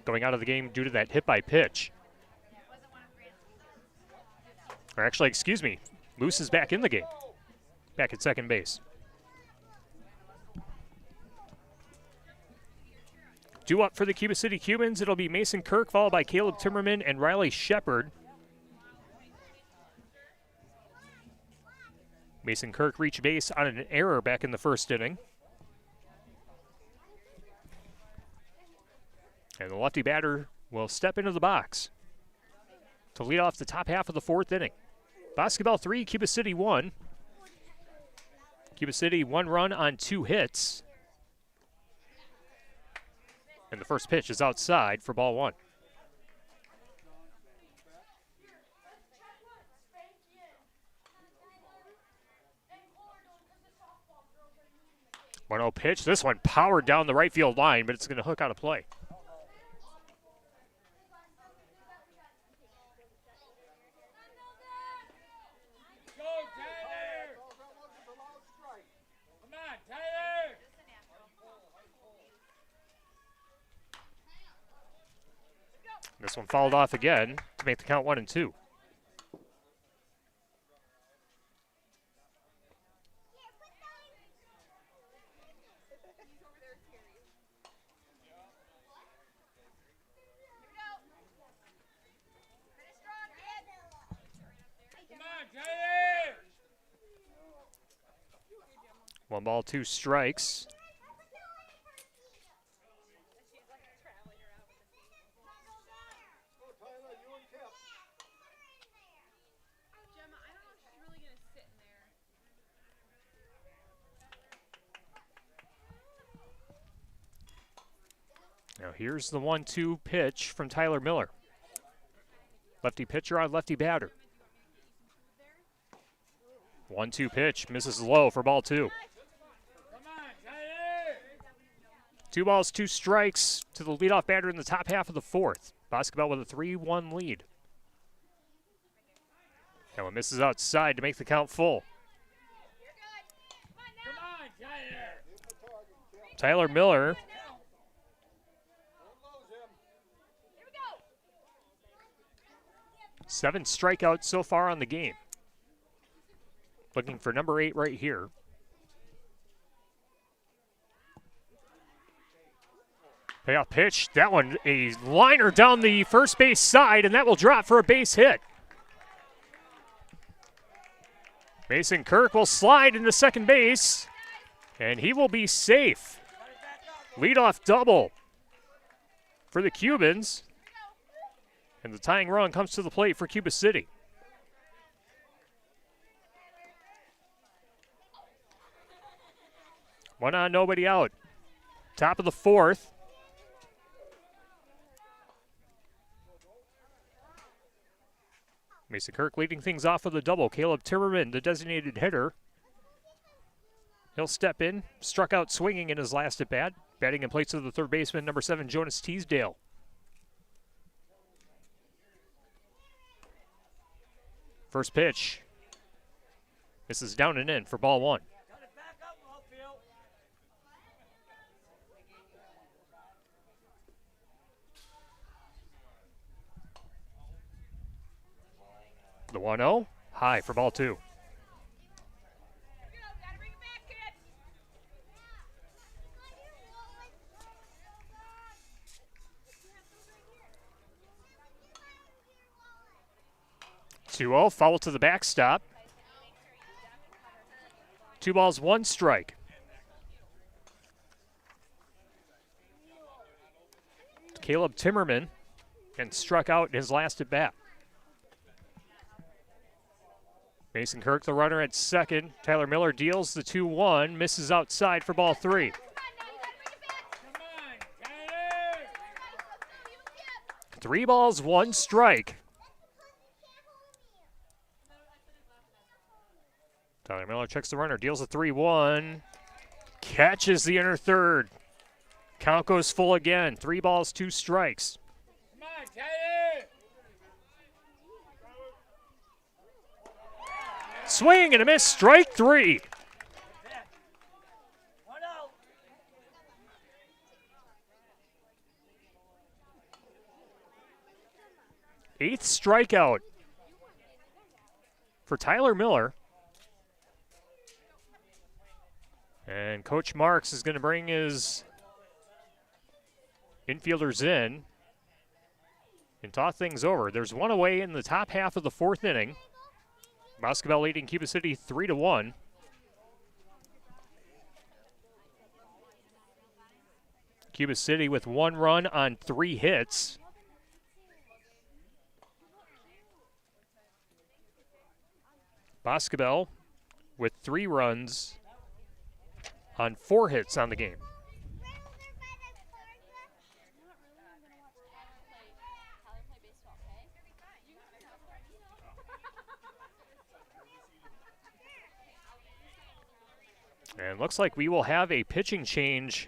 going out of the game due to that hit by pitch. Or actually, excuse me, Luce is back in the game, back at second base. Due up for the Cuba City Cubans, it'll be Mason Kirk, followed by Caleb Timmerman and Riley Shepard. Mason Kirk reached base on an error back in the first inning. And the lefty batter will step into the box to lead off the top half of the 4th inning. Boscobel 3, Cuba City 1. Cuba City 1 run on 2 hits. And the first pitch is outside for ball 1. One-0 pitch. This one powered down the right field line, but it's going to hook out of play. Go, Tyler! Come on, Tyler! This one fouled off again to make the count 1-2. Come on, Tyler! 1 ball, 2 strikes. Now here's the 1-2 pitch from Tyler Miller. Lefty pitcher on lefty batter. 1-2 pitch, misses low for ball 2. Come on, Tyler! 2 balls, 2 strikes to the leadoff batter in the top half of the 4th. Boscobel with a 3-1 lead. That one misses outside to make the count full. Come on, Tyler! Tyler Miller 7 strikeouts so far on the game. Looking for number 8 right here. Payoff pitch. That one, a liner down the first base side, and that will drop for a base hit. Mason Kirk will slide into second base, and he will be safe. Leadoff double for the Cubans. And the tying run comes to the plate for Cuba City. One on, nobody out. Top of the 4th. Mason Kirk leading things off with a double. Caleb Timmerman, the designated hitter. He'll step in, struck out swinging in his last at bat. Batting in place of the third baseman, number 7, Jonas Teasdale. First pitch. This is down and in for ball 1. The 1-0, high for ball 2. Foul to the backstop. 2 balls, 1 strike. Caleb Timmerman, and struck out in his last at bat. Mason Kirk, the runner at second. Tyler Miller deals the 2-1, misses outside for ball 3. Come on, Tyler. 3 balls, 1 strike. Tyler Miller checks the runner, deals a 3-1, catches the inner third. Count goes full again. 3 balls, 2 strikes. Come on, Tyler. Swing and a miss, strike 3. Eighth strikeout for Tyler Miller. And Coach Marks is going to bring his infielders in and talk things over. There's 1 away in the top half of the 4th inning. Boscobel leading Cuba City 3-1. Cuba City with 1 run on 3 hits. Boscobel with 3 runs on 4 hits on the game. And looks like we will have a pitching change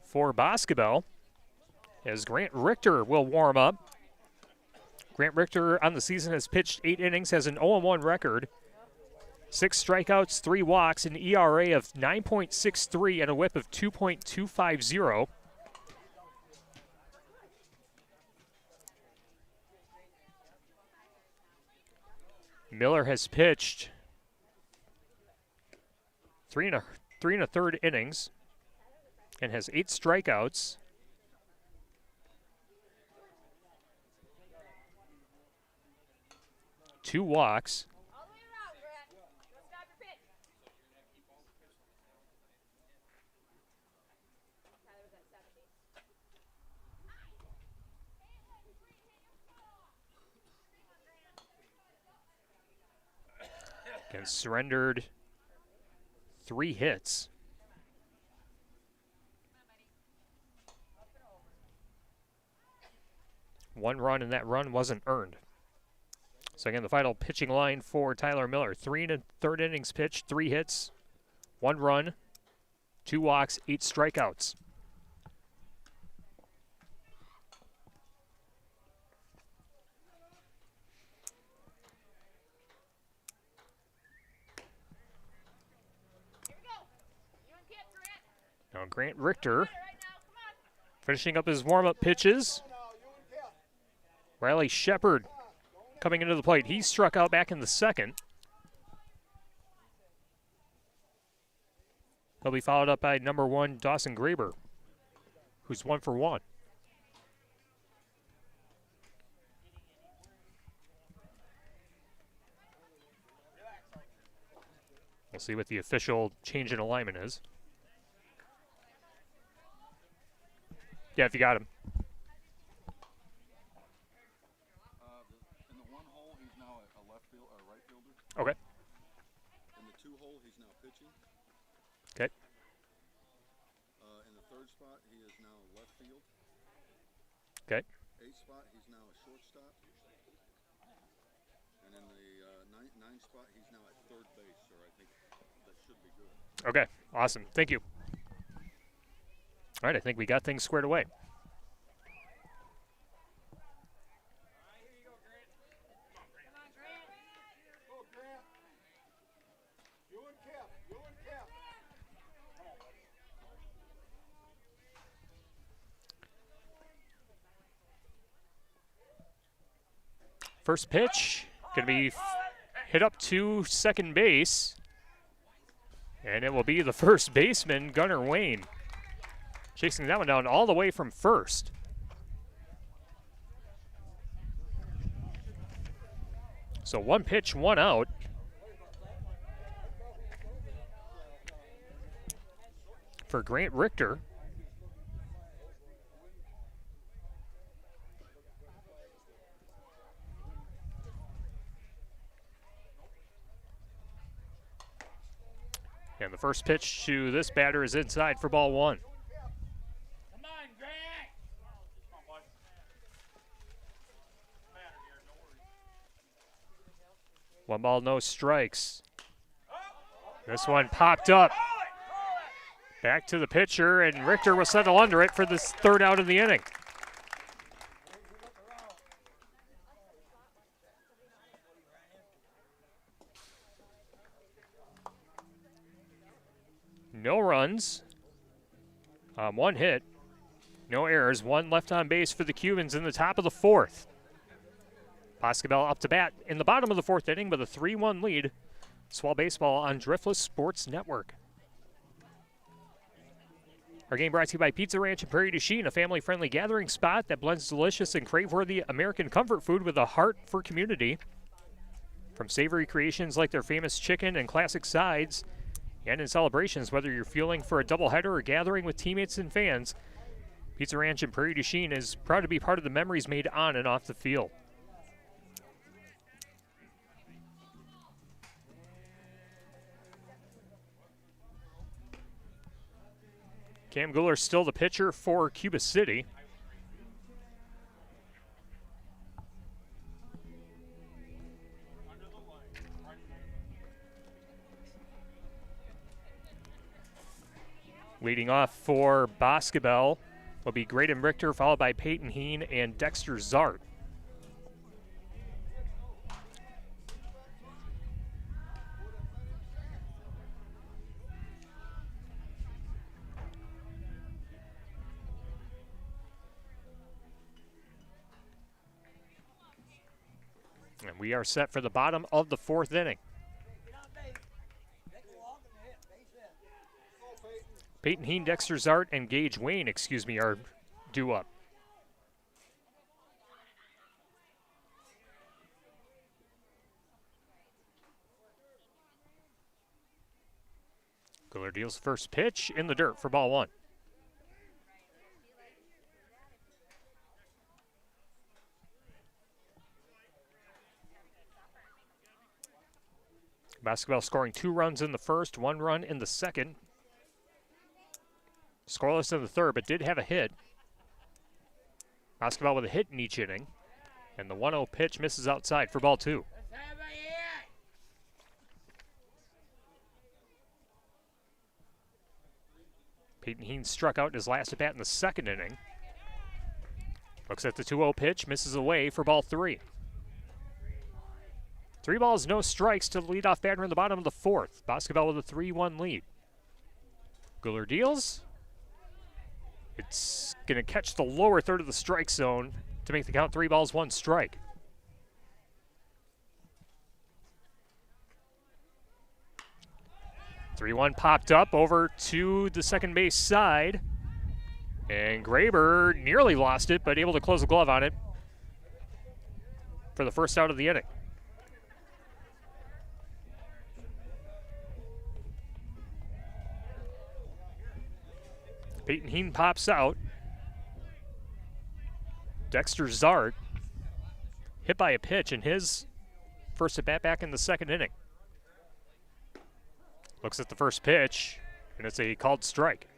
for Boscobel as Grant Richter will warm up. Grant Richter on the season has pitched 8 innings, has an 0-1 record. 6 strikeouts, 3 walks, an ERA of 9.63 and a whip of 2.250. Miller has pitched 3 1/3 innings and has 8 strikeouts. Two walks. All the way around, Grant. Don't stop your pitch. Tyler was at 70. And surrendered 3 hits. One run, and that run wasn't earned. So again, the final pitching line for Tyler Miller. 3 1/3 innings pitched, 3 hits, 1 run, 2 walks, 8 strikeouts. Here we go. You and Kip, Grant. Now Grant Richter Right now, come on. finishing up his warm-up pitches. Riley Shepard coming into the plate. He struck out back in the 2nd. He'll be followed up by number 1, Dawson Graber, who's 1 for 1. We'll see what the official change in alignment is. Yeah, if you got him. In the 1 hole, he's now a right fielder. Okay. In the 2 hole, he's now pitching. Okay. In the 3rd spot, he is now left field. Okay. 8th spot, he's now a shortstop. spot. He's now at third base, sir. I think that should be good. Okay, awesome. Thank you. All right, I think we got things squared away. First pitch going to be hit up to second base. And it will be the first baseman, Gunnar Wayne, chasing that one down all the way from first. So one pitch, one out. For Grant Richter. And the first pitch to this batter is inside for ball one. Come on, Grant. One ball, no strikes. This one popped up. Back to the pitcher, and Richter will settle under it for this third out of the inning. No runs, one hit, no errors, one left on base for the Cubans in the top of the fourth. Boscobel up to bat in the bottom of the fourth inning with a 3-1 lead. Swell Baseball on Driftless Sports Network. Our game brought to you by Pizza Ranch and Prairie du Chien, a family-friendly gathering spot that blends delicious and crave-worthy American comfort food with a heart for community. From savory creations like their famous chicken and classic sides, and in celebrations, whether you're fueling for a doubleheader or gathering with teammates and fans, Pizza Ranch and Prairie du Chien is proud to be part of the memories made on and off the field. Cam Guller still the pitcher for Cuba City. Leading off for Boscobel will be Graydon Richter, followed by Peyton Heen and Dexter Zart. And we are set for the bottom of the fourth inning. Peyton Heen, Dexter Zart, and Gage Wayne, are due up. Guller deals first pitch in the dirt for ball one. Boscobel scoring 2 runs in the first, 1 run in the second. Scoreless in the third, but did have a hit. Boscobel with a hit in each inning. And the 1-0 pitch misses outside for ball two. Let's have a hit. Peyton Heen struck out in his last at-bat in the second inning. Looks at the 2-0 pitch, misses away for ball three. 3 balls, no strikes to the leadoff batter in the bottom of the fourth. Boscobel with a 3-1 lead. Guller deals. It's going to catch the lower third of the strike zone to make the count 3 balls, 1 strike. Three one popped up over to the second base side. And Graber nearly lost it, but able to close the glove on it for the first out of the inning. Peyton Heen pops out. Dexter Zart hit by a pitch in his first at-bat back in the second inning. Looks at the first pitch, and it's a called strike.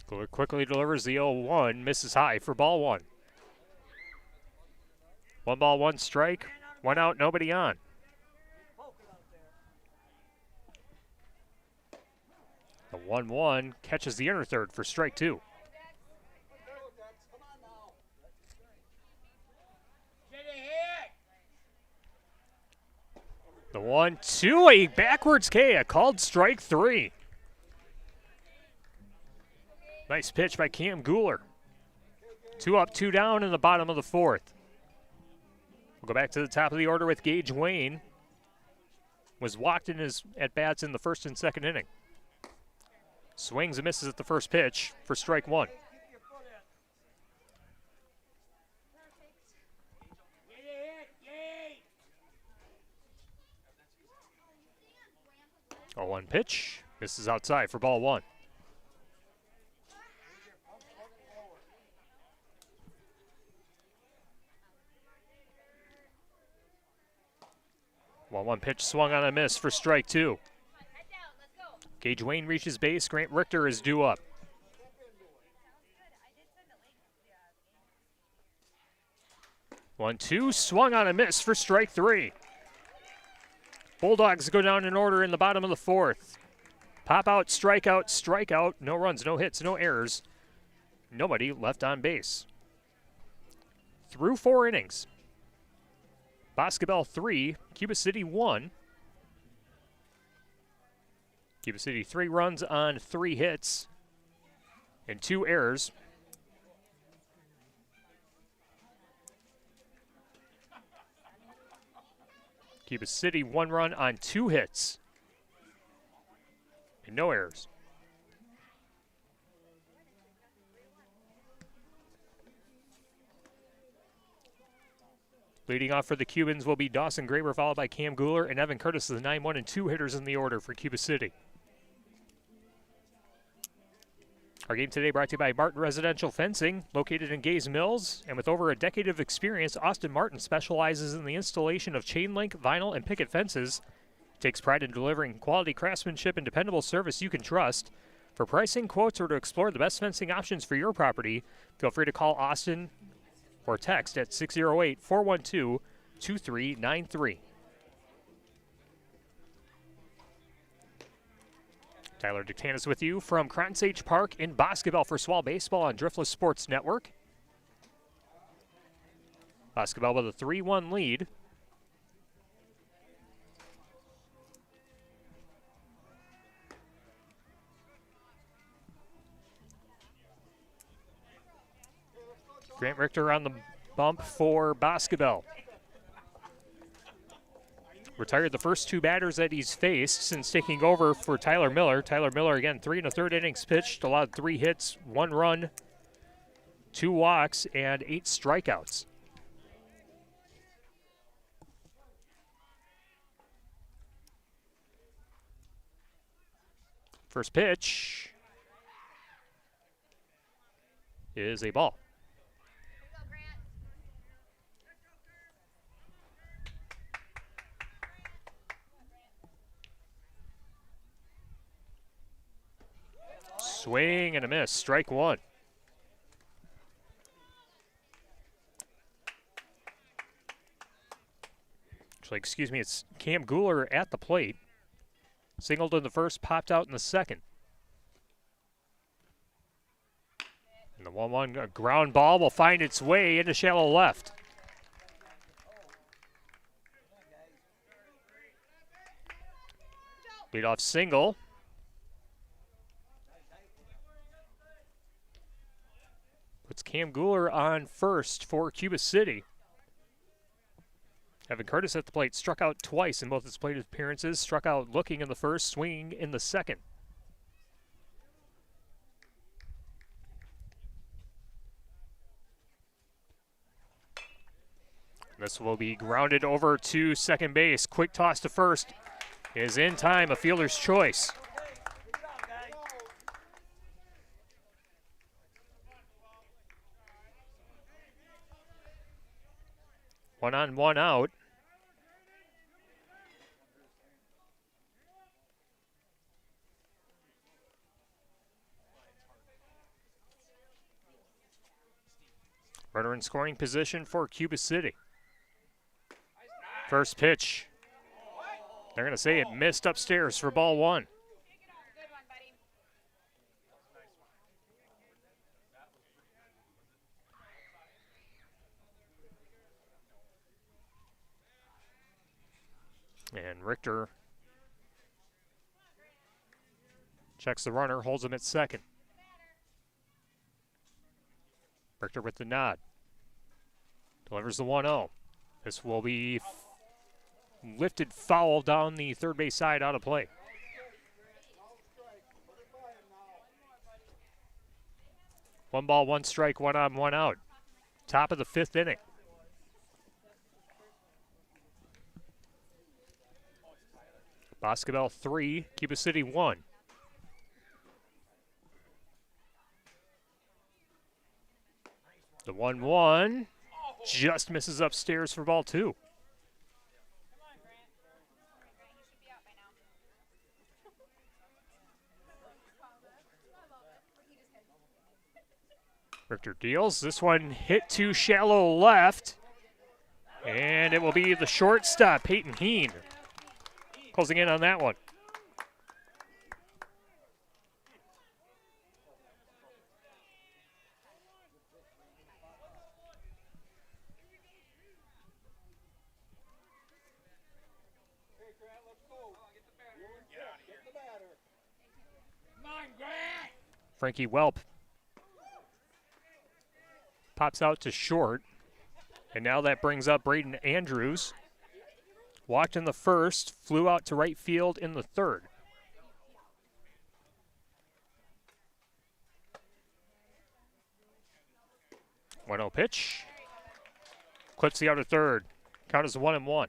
Guller quickly delivers the 0-1, misses high for ball one. 1 ball, 1 strike, 1 out, nobody on. The 1-1 catches the inner third for strike 2. Get a hit. The 1-2, a backwards K, a called strike 3. Nice pitch by Cam Guler. 2 up, 2 down in the bottom of the 4th. We'll go back to the top of the order with Gage Wayne. Was walked in his at-bats in the first and second inning. Swings and misses at the first pitch for strike 1. Get a hit, Gage. A 1 pitch, misses outside for ball 1. One pitch swung on a miss for strike 2. Gage Wayne reaches base. Grant Richter is due up. 1-2, swung on a miss for strike 3. Bulldogs go down in order in the bottom of the 4th. Pop out, strikeout, strikeout. No runs, no hits, no errors. Nobody left on base. Through 4 innings. Boscobel 3, Cuba City 1. Cuba City 3 runs on 3 hits and 2 errors. Cuba City 1 run on 2 hits and no errors. Leading off for the Cubans will be Dawson Graber, followed by Cam Guler and Evan Curtis, the 9-1 and 2 hitters in the order for Cuba City. Our game today brought to you by Martin Residential Fencing, located in Gays Mills. And with over a decade of experience, Austin Martin specializes in the installation of chain link, vinyl, and picket fences. Takes pride in delivering quality craftsmanship and dependable service you can trust. For pricing, quotes, or to explore the best fencing options for your property, feel free to call Austin or text at 608-412-2393. Tyler Dictanis with you from Cronsage Park in Boscobel for Swall Baseball on Driftless Sports Network. Boscobel with a 3-1 lead. Grant Richter on the bump for Boscobel. Retired the first 2 batters that he's faced since taking over for Tyler Miller. Tyler Miller, again, 3 1/3 innings pitched, allowed 3 hits, 1 run, 2 walks, and 8 strikeouts. First pitch is a ball. Swing and a miss, strike 1. Actually, excuse me, it's Cam Guler at the plate. Singled in the first, popped out in the second. And the 1-1 ground ball will find its way into shallow left. Leadoff single. Puts Cam Guler on first for Cuba City. Evan Curtis at the plate, struck out twice in both his plate appearances, struck out looking in the first, swinging in the second. This will be grounded over to second base. Quick toss to first is in time, a fielder's choice. One on, one out. Runner in scoring position for Cuba City. First pitch. They're going to say it missed upstairs for ball one. Good one, buddy. And Richter checks the runner, holds him at second. Richter with the nod. Delivers the 1-0. This will be lifted foul down the third base side, out of play. One ball, one strike, one on, one out. Top of the fifth inning. Boscobel 3, Cuba City 1. The 1-1 just misses upstairs for ball two. Come on, Grant. Grant, you should be out by now. Richter deals. This one hit too shallow left. And it will be the shortstop, Peyton Heen, closing in on that one. Come on, Grant. Frankie Welp pops out to short. And now that brings up Braden Andrews. Walked in the first, flew out to right field in the third. One 0 pitch. Clips the outer third. Count as 1-1.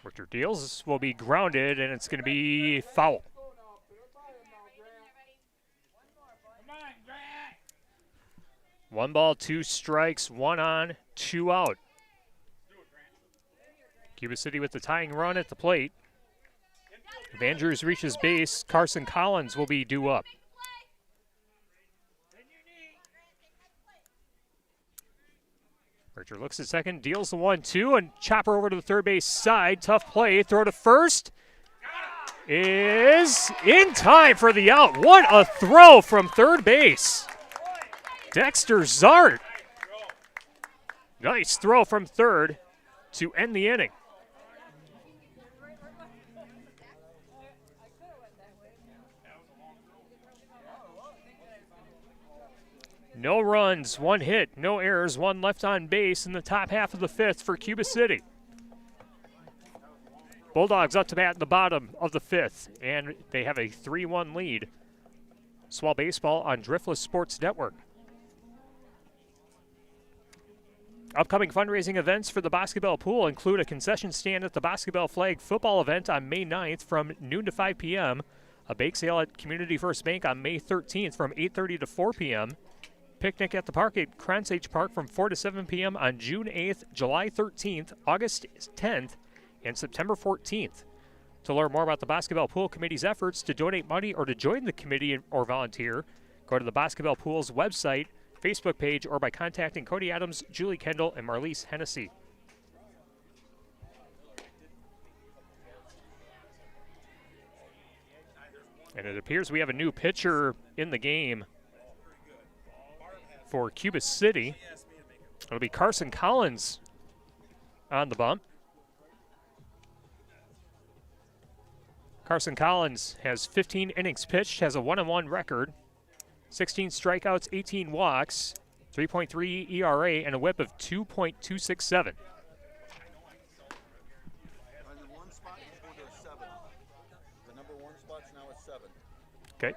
Richter deals. This will be grounded, and it's going to be foul. Come on, Grant. One ball, two strikes, one on, two out. Cuba City with the tying run at the plate. If Andrews reaches base, Carson Collins will be due up. Richter looks at second, deals the 1-2, and chopper over to the third base side. Tough play. Throw to first is in time for the out. What a throw from third base. Dexter Zart. Nice throw from third to end the inning. No runs, one hit, no errors, one left on base in the top half of the fifth for Cuba City. Bulldogs up to bat in the bottom of the fifth, and they have a 3-1 lead. Swell baseball on Driftless Sports Network. Upcoming fundraising events for the Boscobel Pool include a concession stand at the Boscobel Flag football event on May 9th from noon to 5 p.m., a bake sale at Community First Bank on May 13th from 8:30 to 4 p.m., picnic at the park at Cronsage Park from 4 to 7 p.m. on June 8th, July 13th, August 10th, and September 14th. To learn more about the Boscobel Pool Committee's efforts to donate money or to join the committee or volunteer, go to the Boscobel Pool's website, Facebook page, or by contacting Cody Adams, Julie Kendall, and Marlise Hennessy. And it appears we have a new pitcher in the game for Cuba City. It'll be Carson Collins on the bump. Carson Collins has 15 innings pitched, has a 1-1 record, 16 strikeouts, 18 walks, 3.3 ERA, and a whip of 2.267. On the one spot, he's going to a 7. The number 1 spot's now a 7. Okay.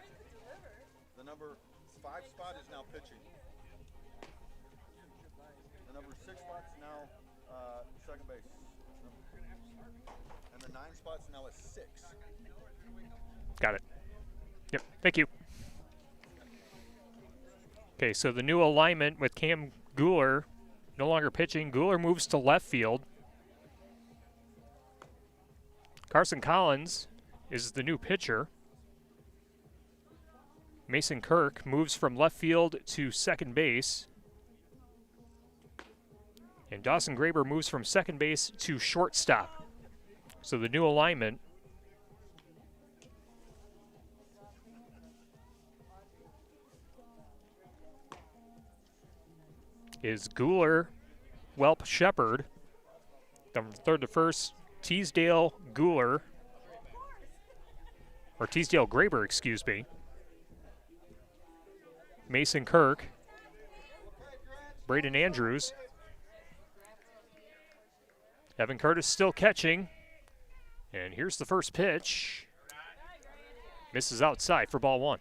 The number 5 spot is now pitching. The number 6 spot's now second base. And the 9 spot's now a 6. Got it. Yep, thank you. Okay, so the new alignment with Cam Guler no longer pitching. Guler moves to left field. Carson Collins is the new pitcher. Mason Kirk moves from left field to second base. And Dawson Graber moves from second base to shortstop. So the new alignment is Guler, Welp, Shepard. From third to first, Teasdale, Guler. Or Teasdale, Graber, excuse me. Mason Kirk. Braden Andrews. Evan Curtis still catching. And here's the first pitch. Misses outside for ball one.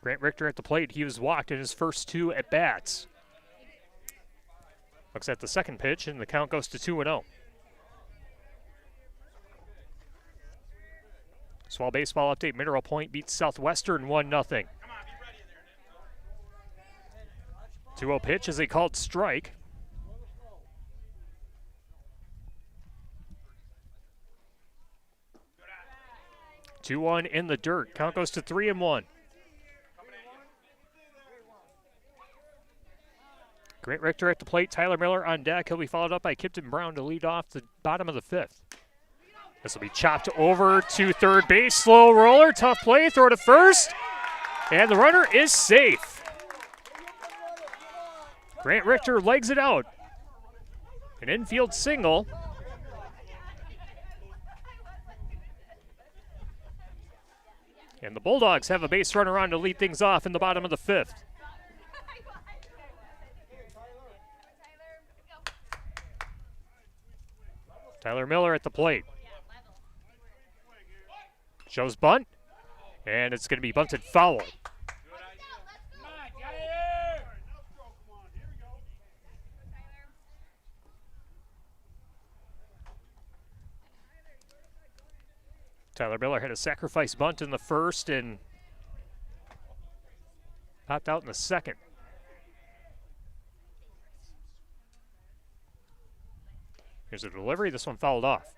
Grant Richter at the plate. He was walked in his first two at-bats. Looks at the second pitch, and the count goes to 2-0. Swell baseball update. Mineral Point beats Southwestern 1-0. 2-0 pitch is a called strike. Two 2-1 in the dirt. Count goes to 3-1. Grant Richter at the plate. Tyler Miller on deck. He'll be followed up by Kipton Brown to lead off the bottom of the fifth. This will be chopped over to third base. Slow roller. Tough play. Throw to first. And the runner is safe. Grant Richter legs it out. An infield single. And the Bulldogs have a base runner on to lead things off in the bottom of the fifth. Tyler Miller at the plate. Shows bunt. And it's going to be bunted foul. Tyler Miller had a sacrifice bunt in the first and popped out in the second. Here's a delivery. This one fouled off.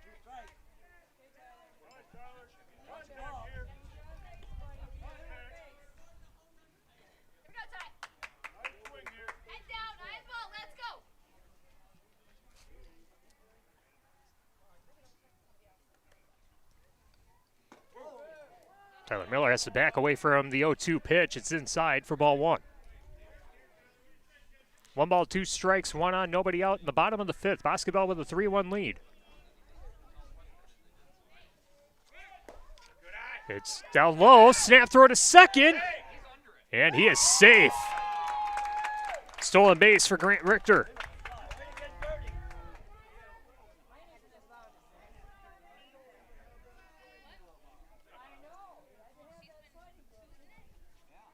Tyler Miller has to back away from the 0-2 pitch. It's inside for ball one. 1 ball, 2 strikes, 1 on, nobody out in the bottom of the fifth. Boscobel with a 3-1 lead. It's down low, snap throw to second, and he is safe. Stolen base for Grant Richter.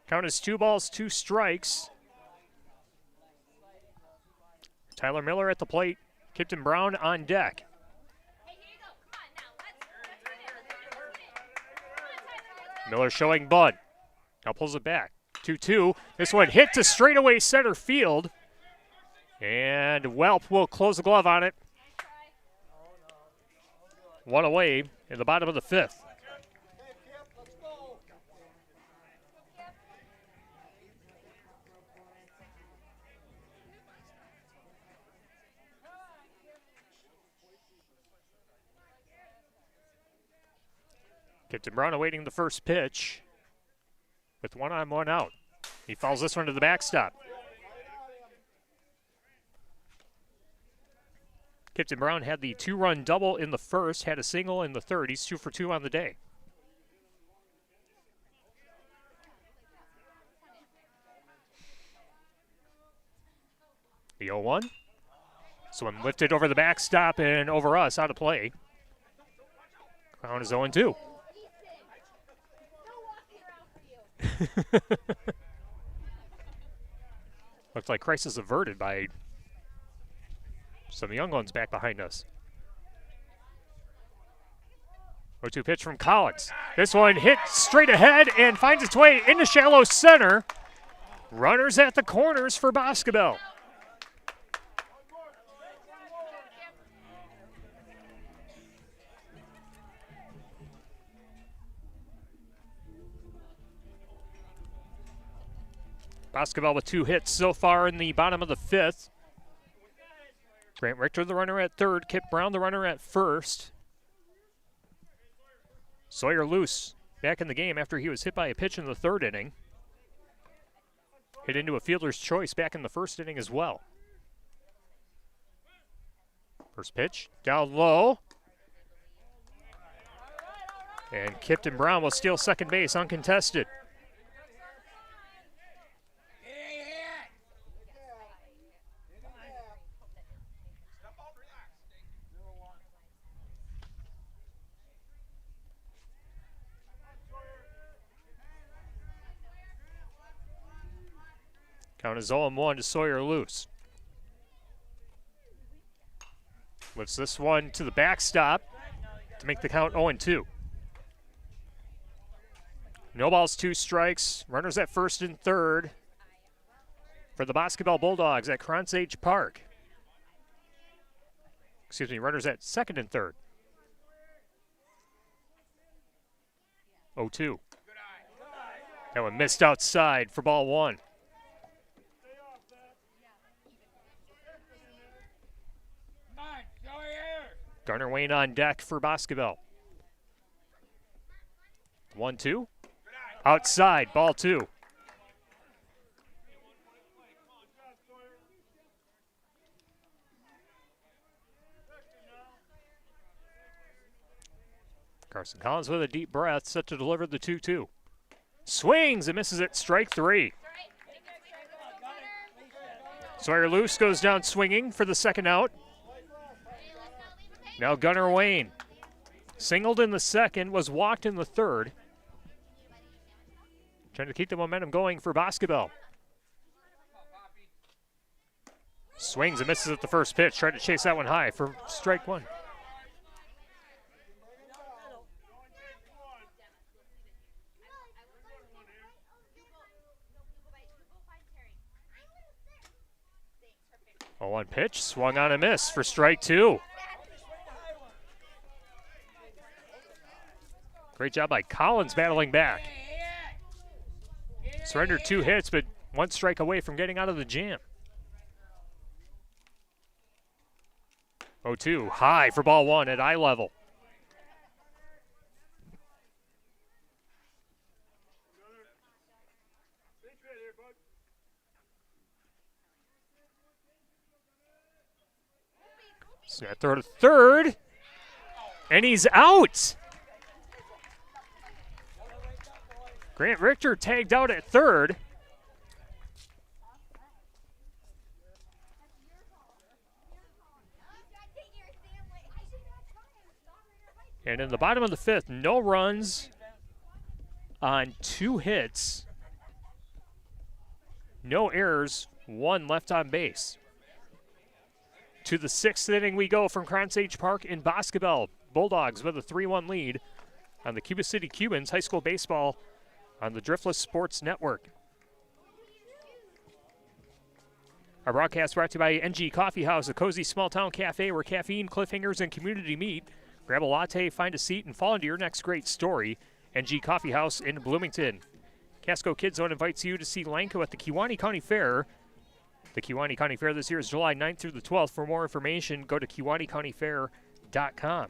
Count is 2 balls, 2 strikes. Tyler Miller at the plate. Kipton Brown on deck. Miller showing bunt. Now pulls it back. 2-2. This one hit to straightaway center field. And Welp will close the glove on it. 1 away in the bottom of the fifth. Kipton Brown awaiting the first pitch with 1 on, 1 out. He fouls this one to the backstop. Kipton Brown had the 2-run double in the first, had a single in the third. He's 2 for 2 on the day. The 0-1. This one lifted over the backstop and over us, out of play. Crown is 0-2. Looks like crisis averted by some young ones back behind us. 0-2 pitch from Collins. This one hit straight ahead and finds its way into shallow center. Runners at the corners for Boscobel. Boscobel with 2 hits so far in the bottom of the 5th. Grant Richter, the runner at third. Kip Brown, the runner at first. Sawyer Luce back in the game after he was hit by a pitch in the 3rd inning. Hit into a fielder's choice back in the 1st inning as well. First pitch, down low. And Kipton Brown will steal second base uncontested. Count is 0-1 to Sawyer Luce. Lifts this one to the backstop to make the count 0-2. No balls, 2 strikes. Runners at first and third for the Boscobel Bulldogs at Cronsage Park. Excuse me, runners at second and third. 0-2. That one missed outside for ball 1. Garner Wayne on deck for Boscobel. 1-2. Outside, ball 2. Carson Collins with a deep breath, set to deliver the 2-2. Swings and misses it, strike 3. Sawyer Luce goes down swinging for the second out. Now Gunnar Wayne. Singled in the second, was walked in the third. Trying to keep the momentum going for Boscobel. Swings and misses at the first pitch. Tried to chase that one high for strike 1. Oh, 1 pitch, swung on a miss for strike 2. Great job by Collins battling back. Surrendered 2 hits, but 1 strike away from getting out of the jam. 0-2, high for ball 1 at eye level. So throw to third, and he's out. Grant Richter tagged out at third. And in the bottom of the 5th, no runs on 2 hits. No errors, 1 left on base. To the 6th inning we go from Cronsage Park in Boscobel. Bulldogs with a 3-1 lead on the Cuba City Cubans. High school baseball on the Driftless Sports Network. Our broadcast brought to you by NG Coffee House, a cozy small-town cafe where caffeine, cliffhangers, and community meet. Grab a latte, find a seat, and fall into your next great story. NG Coffee House in Bloomington. Casco Kids Zone invites you to see Lanco at the Kewaunee County Fair. The Kewaunee County Fair this year is July 9th through the 12th. For more information, go to Kewaunee.com.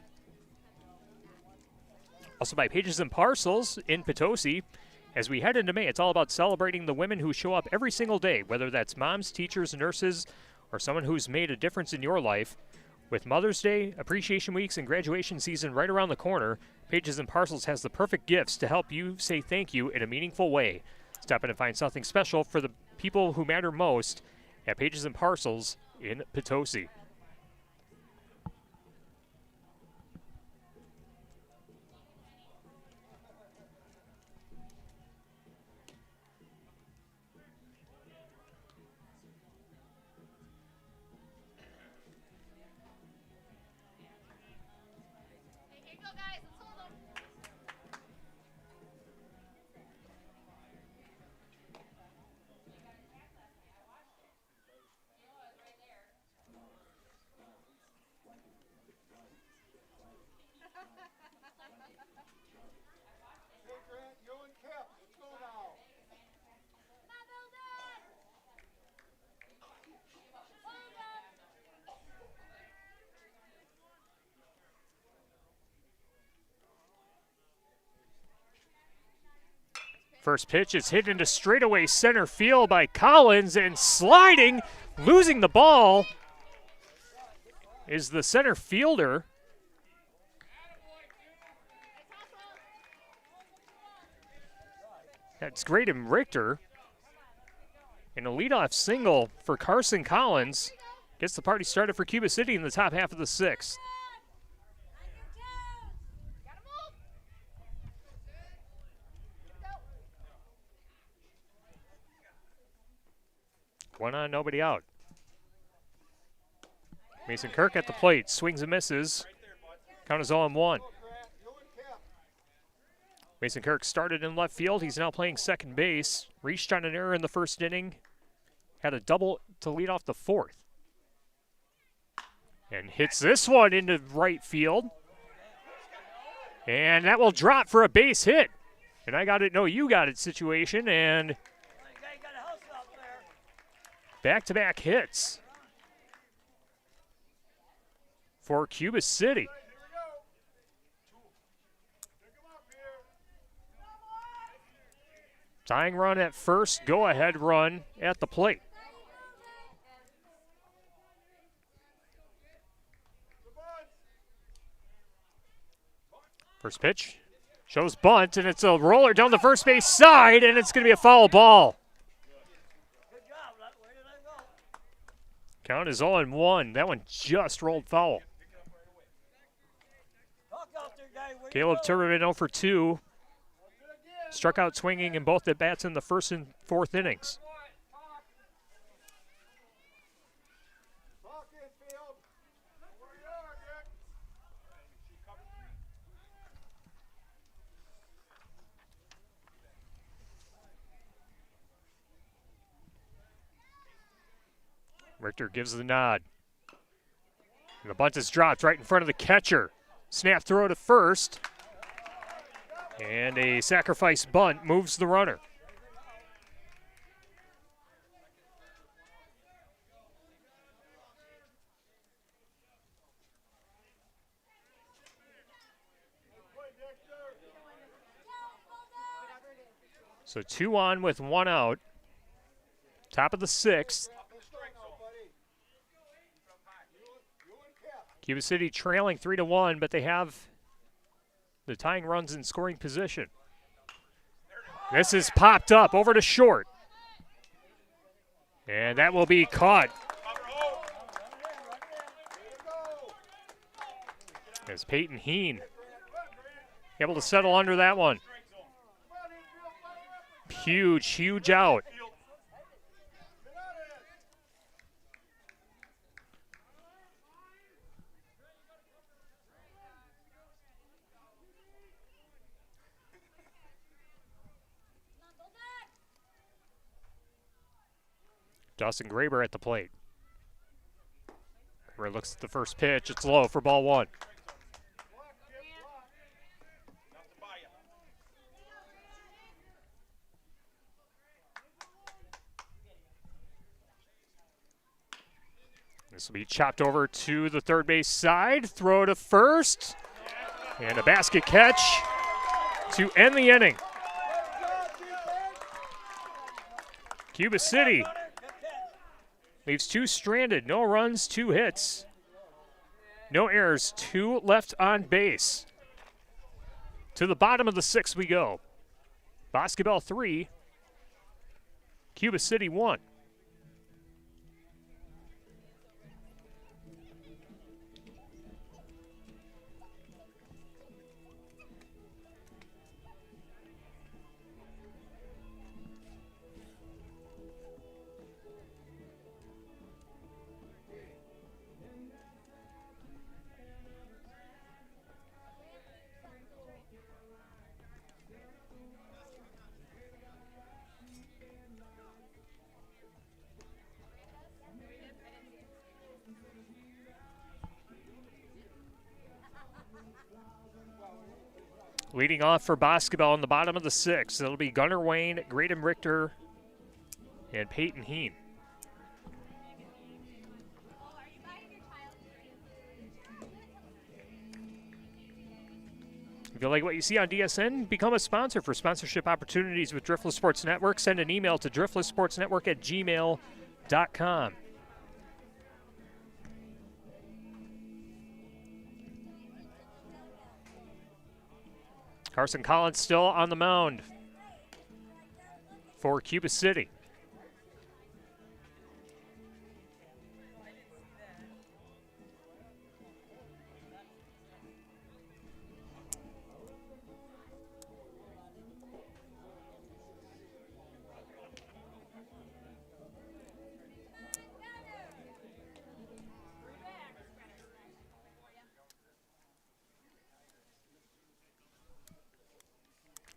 Also by Pages and Parcels in Potosi. As we head into May, it's all about celebrating the women who show up every single day, whether that's moms, teachers, nurses, or someone who's made a difference in your life. With Mother's Day, Appreciation Weeks, and graduation season right around the corner, Pages and Parcels has the perfect gifts to help you say thank you in a meaningful way. Stop in and find something special for the people who matter most at Pages and Parcels in Potosi. First pitch is hit into straightaway center field by Collins, and sliding, losing the ball, is the center fielder. That's Graydon Richter. And a leadoff single for Carson Collins gets the party started for Cuba City in the top half of the sixth. One on, nobody out. Mason Kirk at the plate, swings and misses. Count is 0-1. Mason Kirk started in left field. He's now playing second base. Reached on an error in the first inning. Had a double to lead off the fourth. And hits this one into right field. And that will drop for a base hit. And I got it, no, you got it situation. And back-to-back hits for Cuba City. Tying run at first, go-ahead run at the plate. First pitch shows bunt, and it's a roller down the first base side, and it's going to be a foul ball. Count is 0-1. That one just rolled foul. Caleb Turberman 0 for 2. Struck out swinging in both at bats in the first and fourth innings. Richter gives the nod. And the bunt is dropped right in front of the catcher. Snap throw to first. And a sacrifice bunt moves the runner. So 2 on with 1 out. Top of the sixth. Cuba City trailing 3-1, but they have the tying runs in scoring position. This is popped up over to short. And that will be caught. As Peyton Heen able to settle under that one. Huge, huge out. Dawson Graber at the plate. Graber looks at the first pitch. It's low for ball 1. This will be chopped over to the third base side. Throw to first. And a basket catch to end the inning. Cuba City leaves 2 stranded, no runs, 2 hits. No errors, 2 left on base. To the bottom of the 6th we go. Boscobel 3, Cuba City 1. Leading off for Boscobel in the bottom of the 6th. It'll be Gunnar Wayne, Graydon Richter, and Peyton Heen. you like what you see on DSN? Become a sponsor for sponsorship opportunities with Driftless Sports Network. Send an email to driftlesssportsnetwork@gmail.com. Carson Collins still on the mound for Cuba City.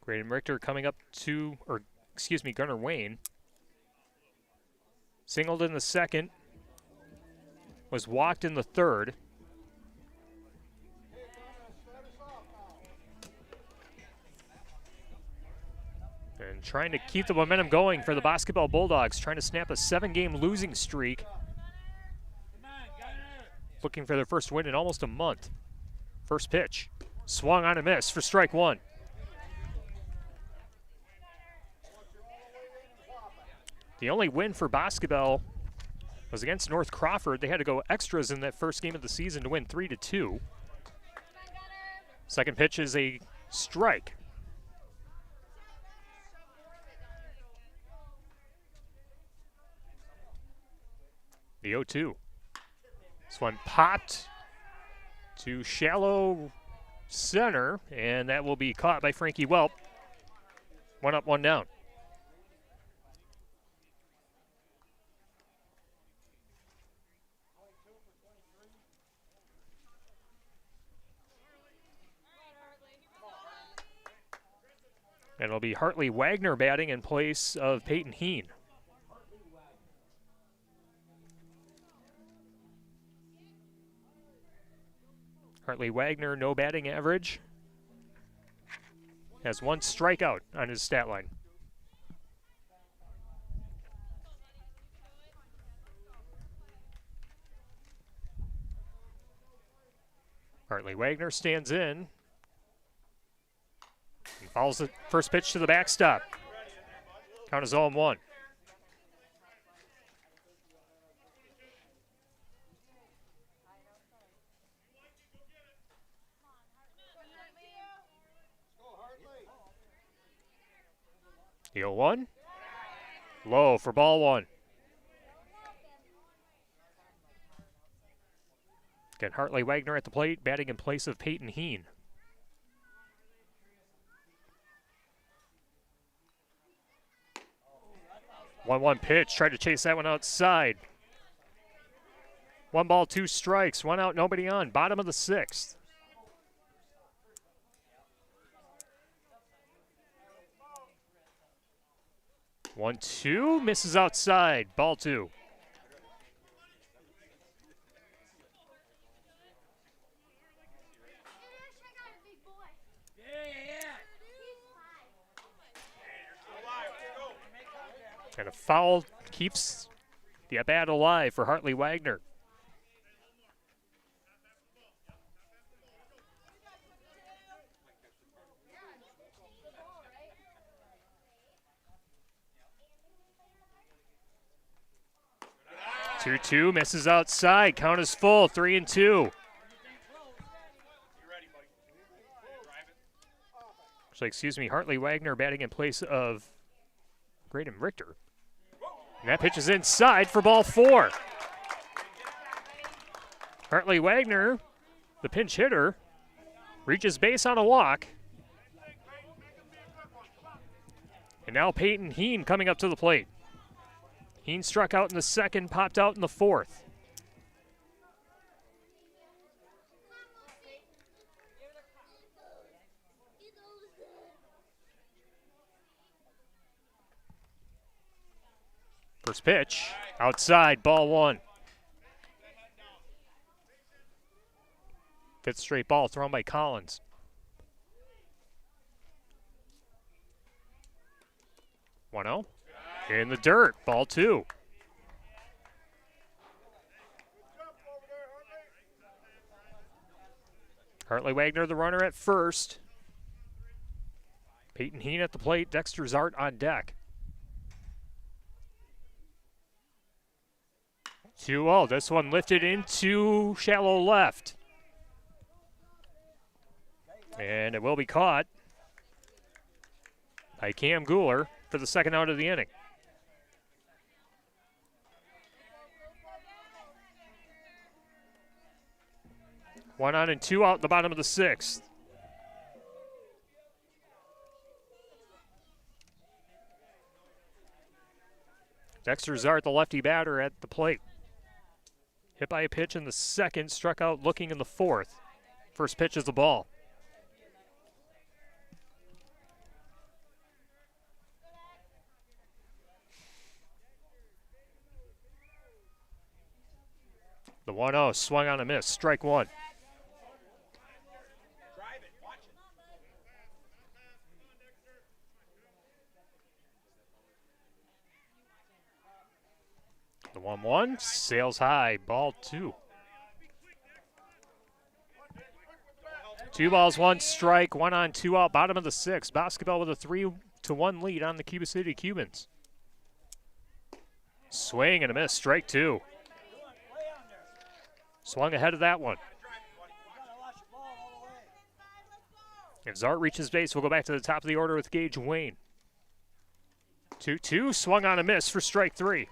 Graydon Richter coming up to, Gunnar Wayne. Singled in the second, was walked in the third. And trying to keep the momentum going for the Boscobel Bulldogs, trying to snap a 7-game losing streak. Looking for their first win in almost a month. First pitch, swung on a miss for strike one. The only win for Boscobel was against North Crawford. They had to go extras in that first game of the season to win 3-2. Second pitch is a strike. The 0-2. This one popped to shallow center, and that will be caught by Frankie Welp. One up, one down. And it'll be Hartley Wagner batting in place of Peyton Heen. Hartley Wagner, no batting average. Has one strikeout on his stat line. Hartley Wagner stands in. And follows the first pitch to the backstop. Count is 0-1. The 0-1. Low for ball one. Again, Hartley Wagner at the plate, batting in place of Peyton Heen. One pitch, tried to chase that one outside. 1 ball, 2 strikes, 1 out, nobody on. Bottom of the 6th. One, two, misses outside. Ball 2. And a foul keeps the at-bat alive for Hartley Wagner. Two, misses outside. Count is full, 3-2. Actually, Hartley Wagner batting in place of Graydon Richter. And that pitch is inside for ball 4. Hartley Wagner, the pinch hitter, reaches base on a walk. And now Peyton Heen coming up to the plate. Heen struck out in the second, popped out in the 4th. First pitch, outside, ball 1. 5th straight ball thrown by Collins. One 0. In the dirt, ball 2. Hartley Wagner, the runner at first. Peyton Heen at the plate, Dexter Zart on deck. 2-0. This one lifted into shallow left. And it will be caught by Cam Guler for the second out of the inning. One on and two out in the bottom of the sixth. Dexter Zart, the lefty batter, at the plate. Hit by a pitch in the second, struck out looking in the fourth. First pitch is the ball. The 1-0 swung on a miss, strike one. The 1-1 sails high, ball two. 2 balls, 1 strike, 1 on, 2 out, bottom of the sixth. Boscobel with a 3-1 lead on the Cuba City Cubans. Swing and a miss, strike two. Swung ahead of that one. If Zart reaches base, we'll go back to the top of the order with Gage Wayne. 2-2, swung on a miss for strike three.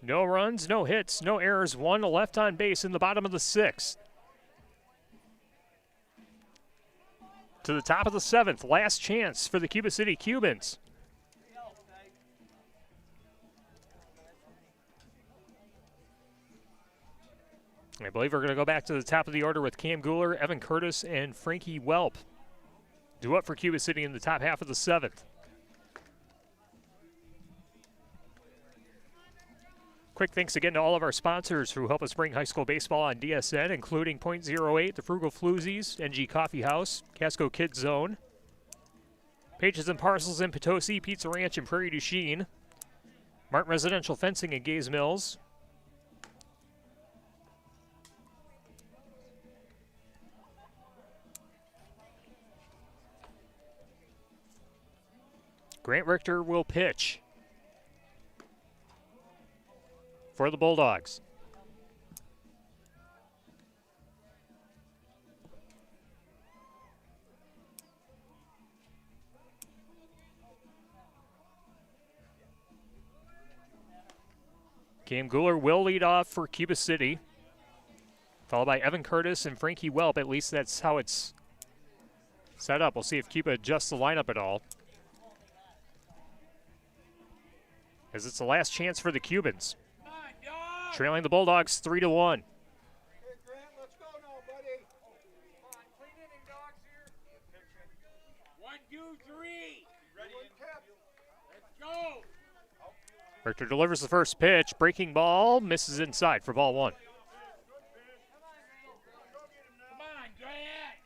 No runs, no hits, no errors, 1 left on base in the bottom of the sixth. To the top of the seventh, last chance for the Cuba City Cubans. I believe we're going to go back to the top of the order with Cam Guler, Evan Curtis, and Frankie Welp. Due up for Cuba City in the top half of the seventh. Quick thanks again to all of our sponsors who help us bring high school baseball on DSN, including .08, the Frugal Floozies, NG Coffee House, Casco Kids Zone, Pages and Parcels in Potosi, Pizza Ranch in Prairie du Chien, Martin Residential Fencing in Gaze Mills, Grant Richter will pitch for the Bulldogs. Cam Guler will lead off for Cuba City, followed by Evan Curtis and Frankie Welp. At least that's how it's set up. We'll see if Cuba adjusts the lineup at all, as it's the last chance for the Cubans. Trailing the Bulldogs 3-1. Hey, Grant, let's go now, buddy. Come on, clean inning, dogs here. 1, 2, 3. Ready? Let's go. Richter delivers the first pitch. Breaking ball, misses inside for ball one. Come on, Grant.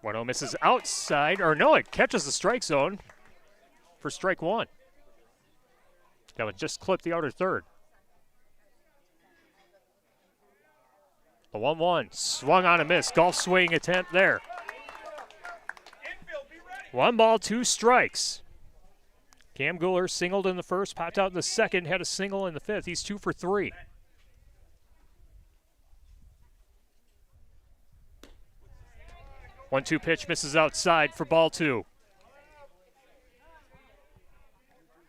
1-0 misses outside, or no, it catches the strike zone for strike one. That would just clip the outer third. The 1-1 swung on a miss. Golf swing attempt there. 1 ball, 2 strikes. Cam Guler singled in the first, popped out in the second, had a single in the fifth. He's 2 for 3. One-two pitch misses outside for ball two.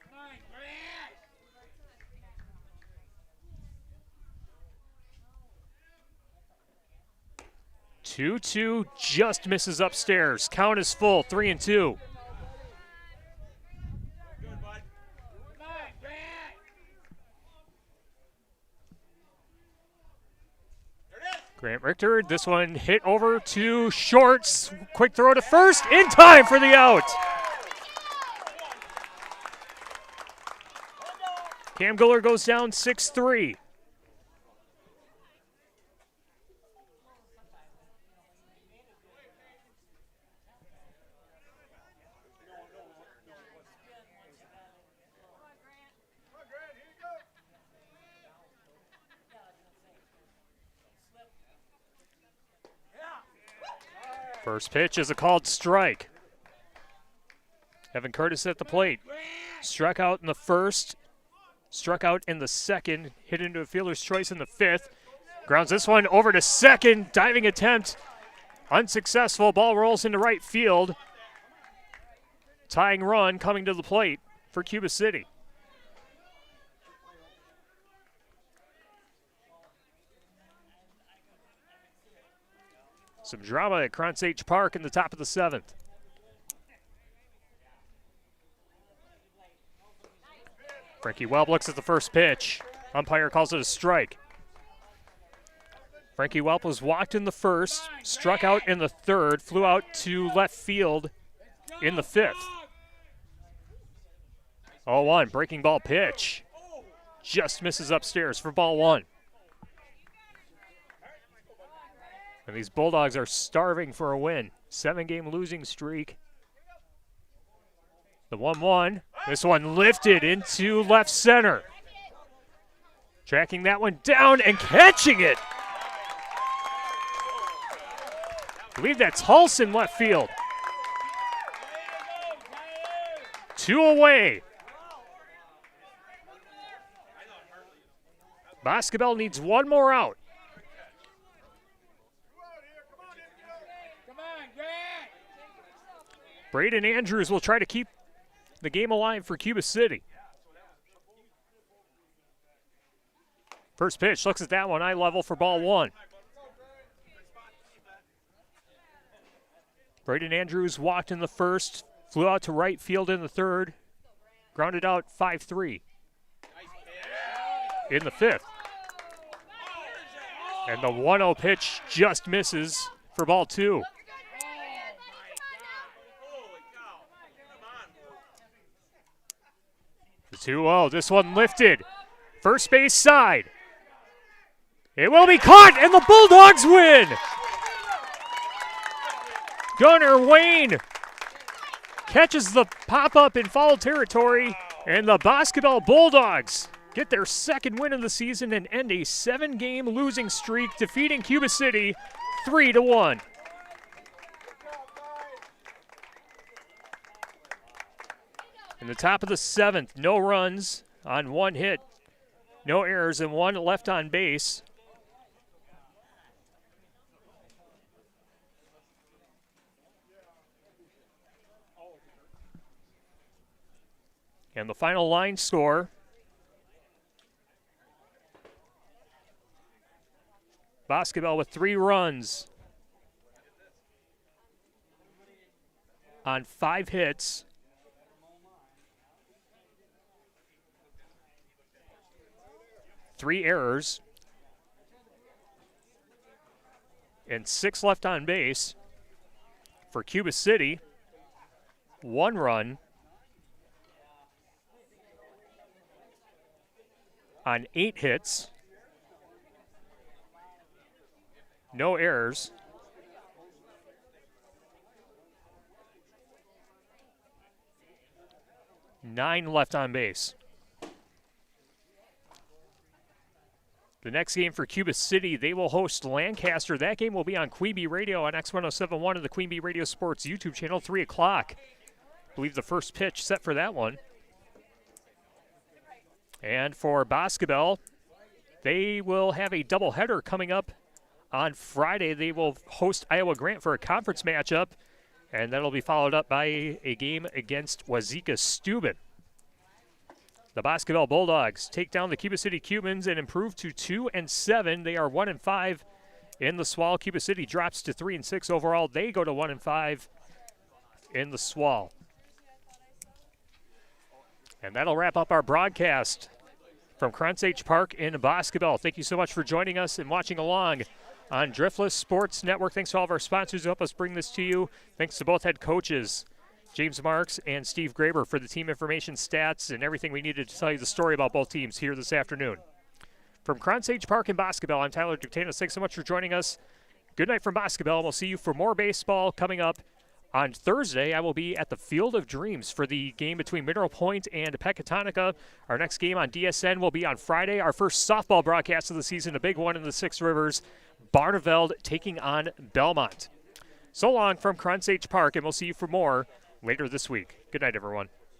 Come on, Grant. 2-2 just misses upstairs. Count is full, 3-2. Good, bud. Come on, Grant. There it is. Grant Richter, this one hit over to shorts. Quick throw to first, in time for the out. Cam Guler goes down 6-3. First pitch is a called strike. Evan Curtis at the plate. Struck out in the first, struck out in the second, hit into a fielder's choice in the fifth. Grounds this one over to second. Diving attempt unsuccessful. Ball rolls into right field. Tying run coming to the plate for Cuba City. Some drama at Krantz H. Park in the top of the seventh. Frankie Welp looks at the first pitch. Umpire calls it a strike. Frankie Welp was walked in the first, struck out in the third, flew out to left field in the fifth. 0-1, breaking ball pitch. Just misses upstairs for ball one. And these Bulldogs are starving for a win. 7-game losing streak. The 1-1. This one lifted into left center. Tracking that one down and catching it. I believe that's Hulse in left field. 2 away. Boscobel needs one more out. Braden Andrews will try to keep the game alive for Cuba City. First pitch, looks at that one, eye level for ball one. Braden Andrews walked in the first, flew out to right field in the third, grounded out 5-3 in the fifth. And the 1-0 pitch just misses for ball two. The 2-0, this one lifted. First base side. It will be caught, and the Bulldogs win. Gunnar Wayne catches the pop-up in foul territory, and the Boscobel Bulldogs get their second win of the season and end a 7-game losing streak, defeating Cuba City 3-1. In the top of the seventh, no runs on one hit, no errors, and one left on base. And the final line score, Boscobel with 3 runs on 5 hits. Three errors and 6 left on base. For Cuba City, 1 run on 8 hits, no errors, nine left on base. The next game for Cuba City, they will host Lancaster. That game will be on Queen Bee Radio on X1071 and the Queen Bee Radio Sports YouTube channel, 3 o'clock. I believe the first pitch set for that one. And for Boscobel, they will have a doubleheader coming up on Friday. They will host Iowa Grant for a conference matchup, and that'll be followed up by a game against Wazeeka Steuben. The Boscobel Bulldogs take down the Cuba City Cubans and improve to 2-7. They are 1-5 in the SWAL. Cuba City drops to 3-6 overall. They go to 1-5 in the SWAL. And that'll wrap up our broadcast from Krantz H. Park in Boscobel. Thank you so much for joining us and watching along on Driftless Sports Network. Thanks to all of our sponsors who help us bring this to you. Thanks to both head coaches, James Marks and Steve Graber, for the team information, stats, and everything we needed to tell you the story about both teams here this afternoon. From Krantz H. Park in Boscobel, I'm Tyler Ductanis. Thanks so much for joining us. Good night from Boscobel, and we'll see you for more baseball coming up. On Thursday, I will be at the Field of Dreams for the game between Mineral Point and Pecatonica. Our next game on DSN will be on Friday. Our first softball broadcast of the season, a big one in the Six Rivers. Barneveld taking on Belmont. So long from Cronsage Park, and we'll see you for more later this week. Good night, everyone.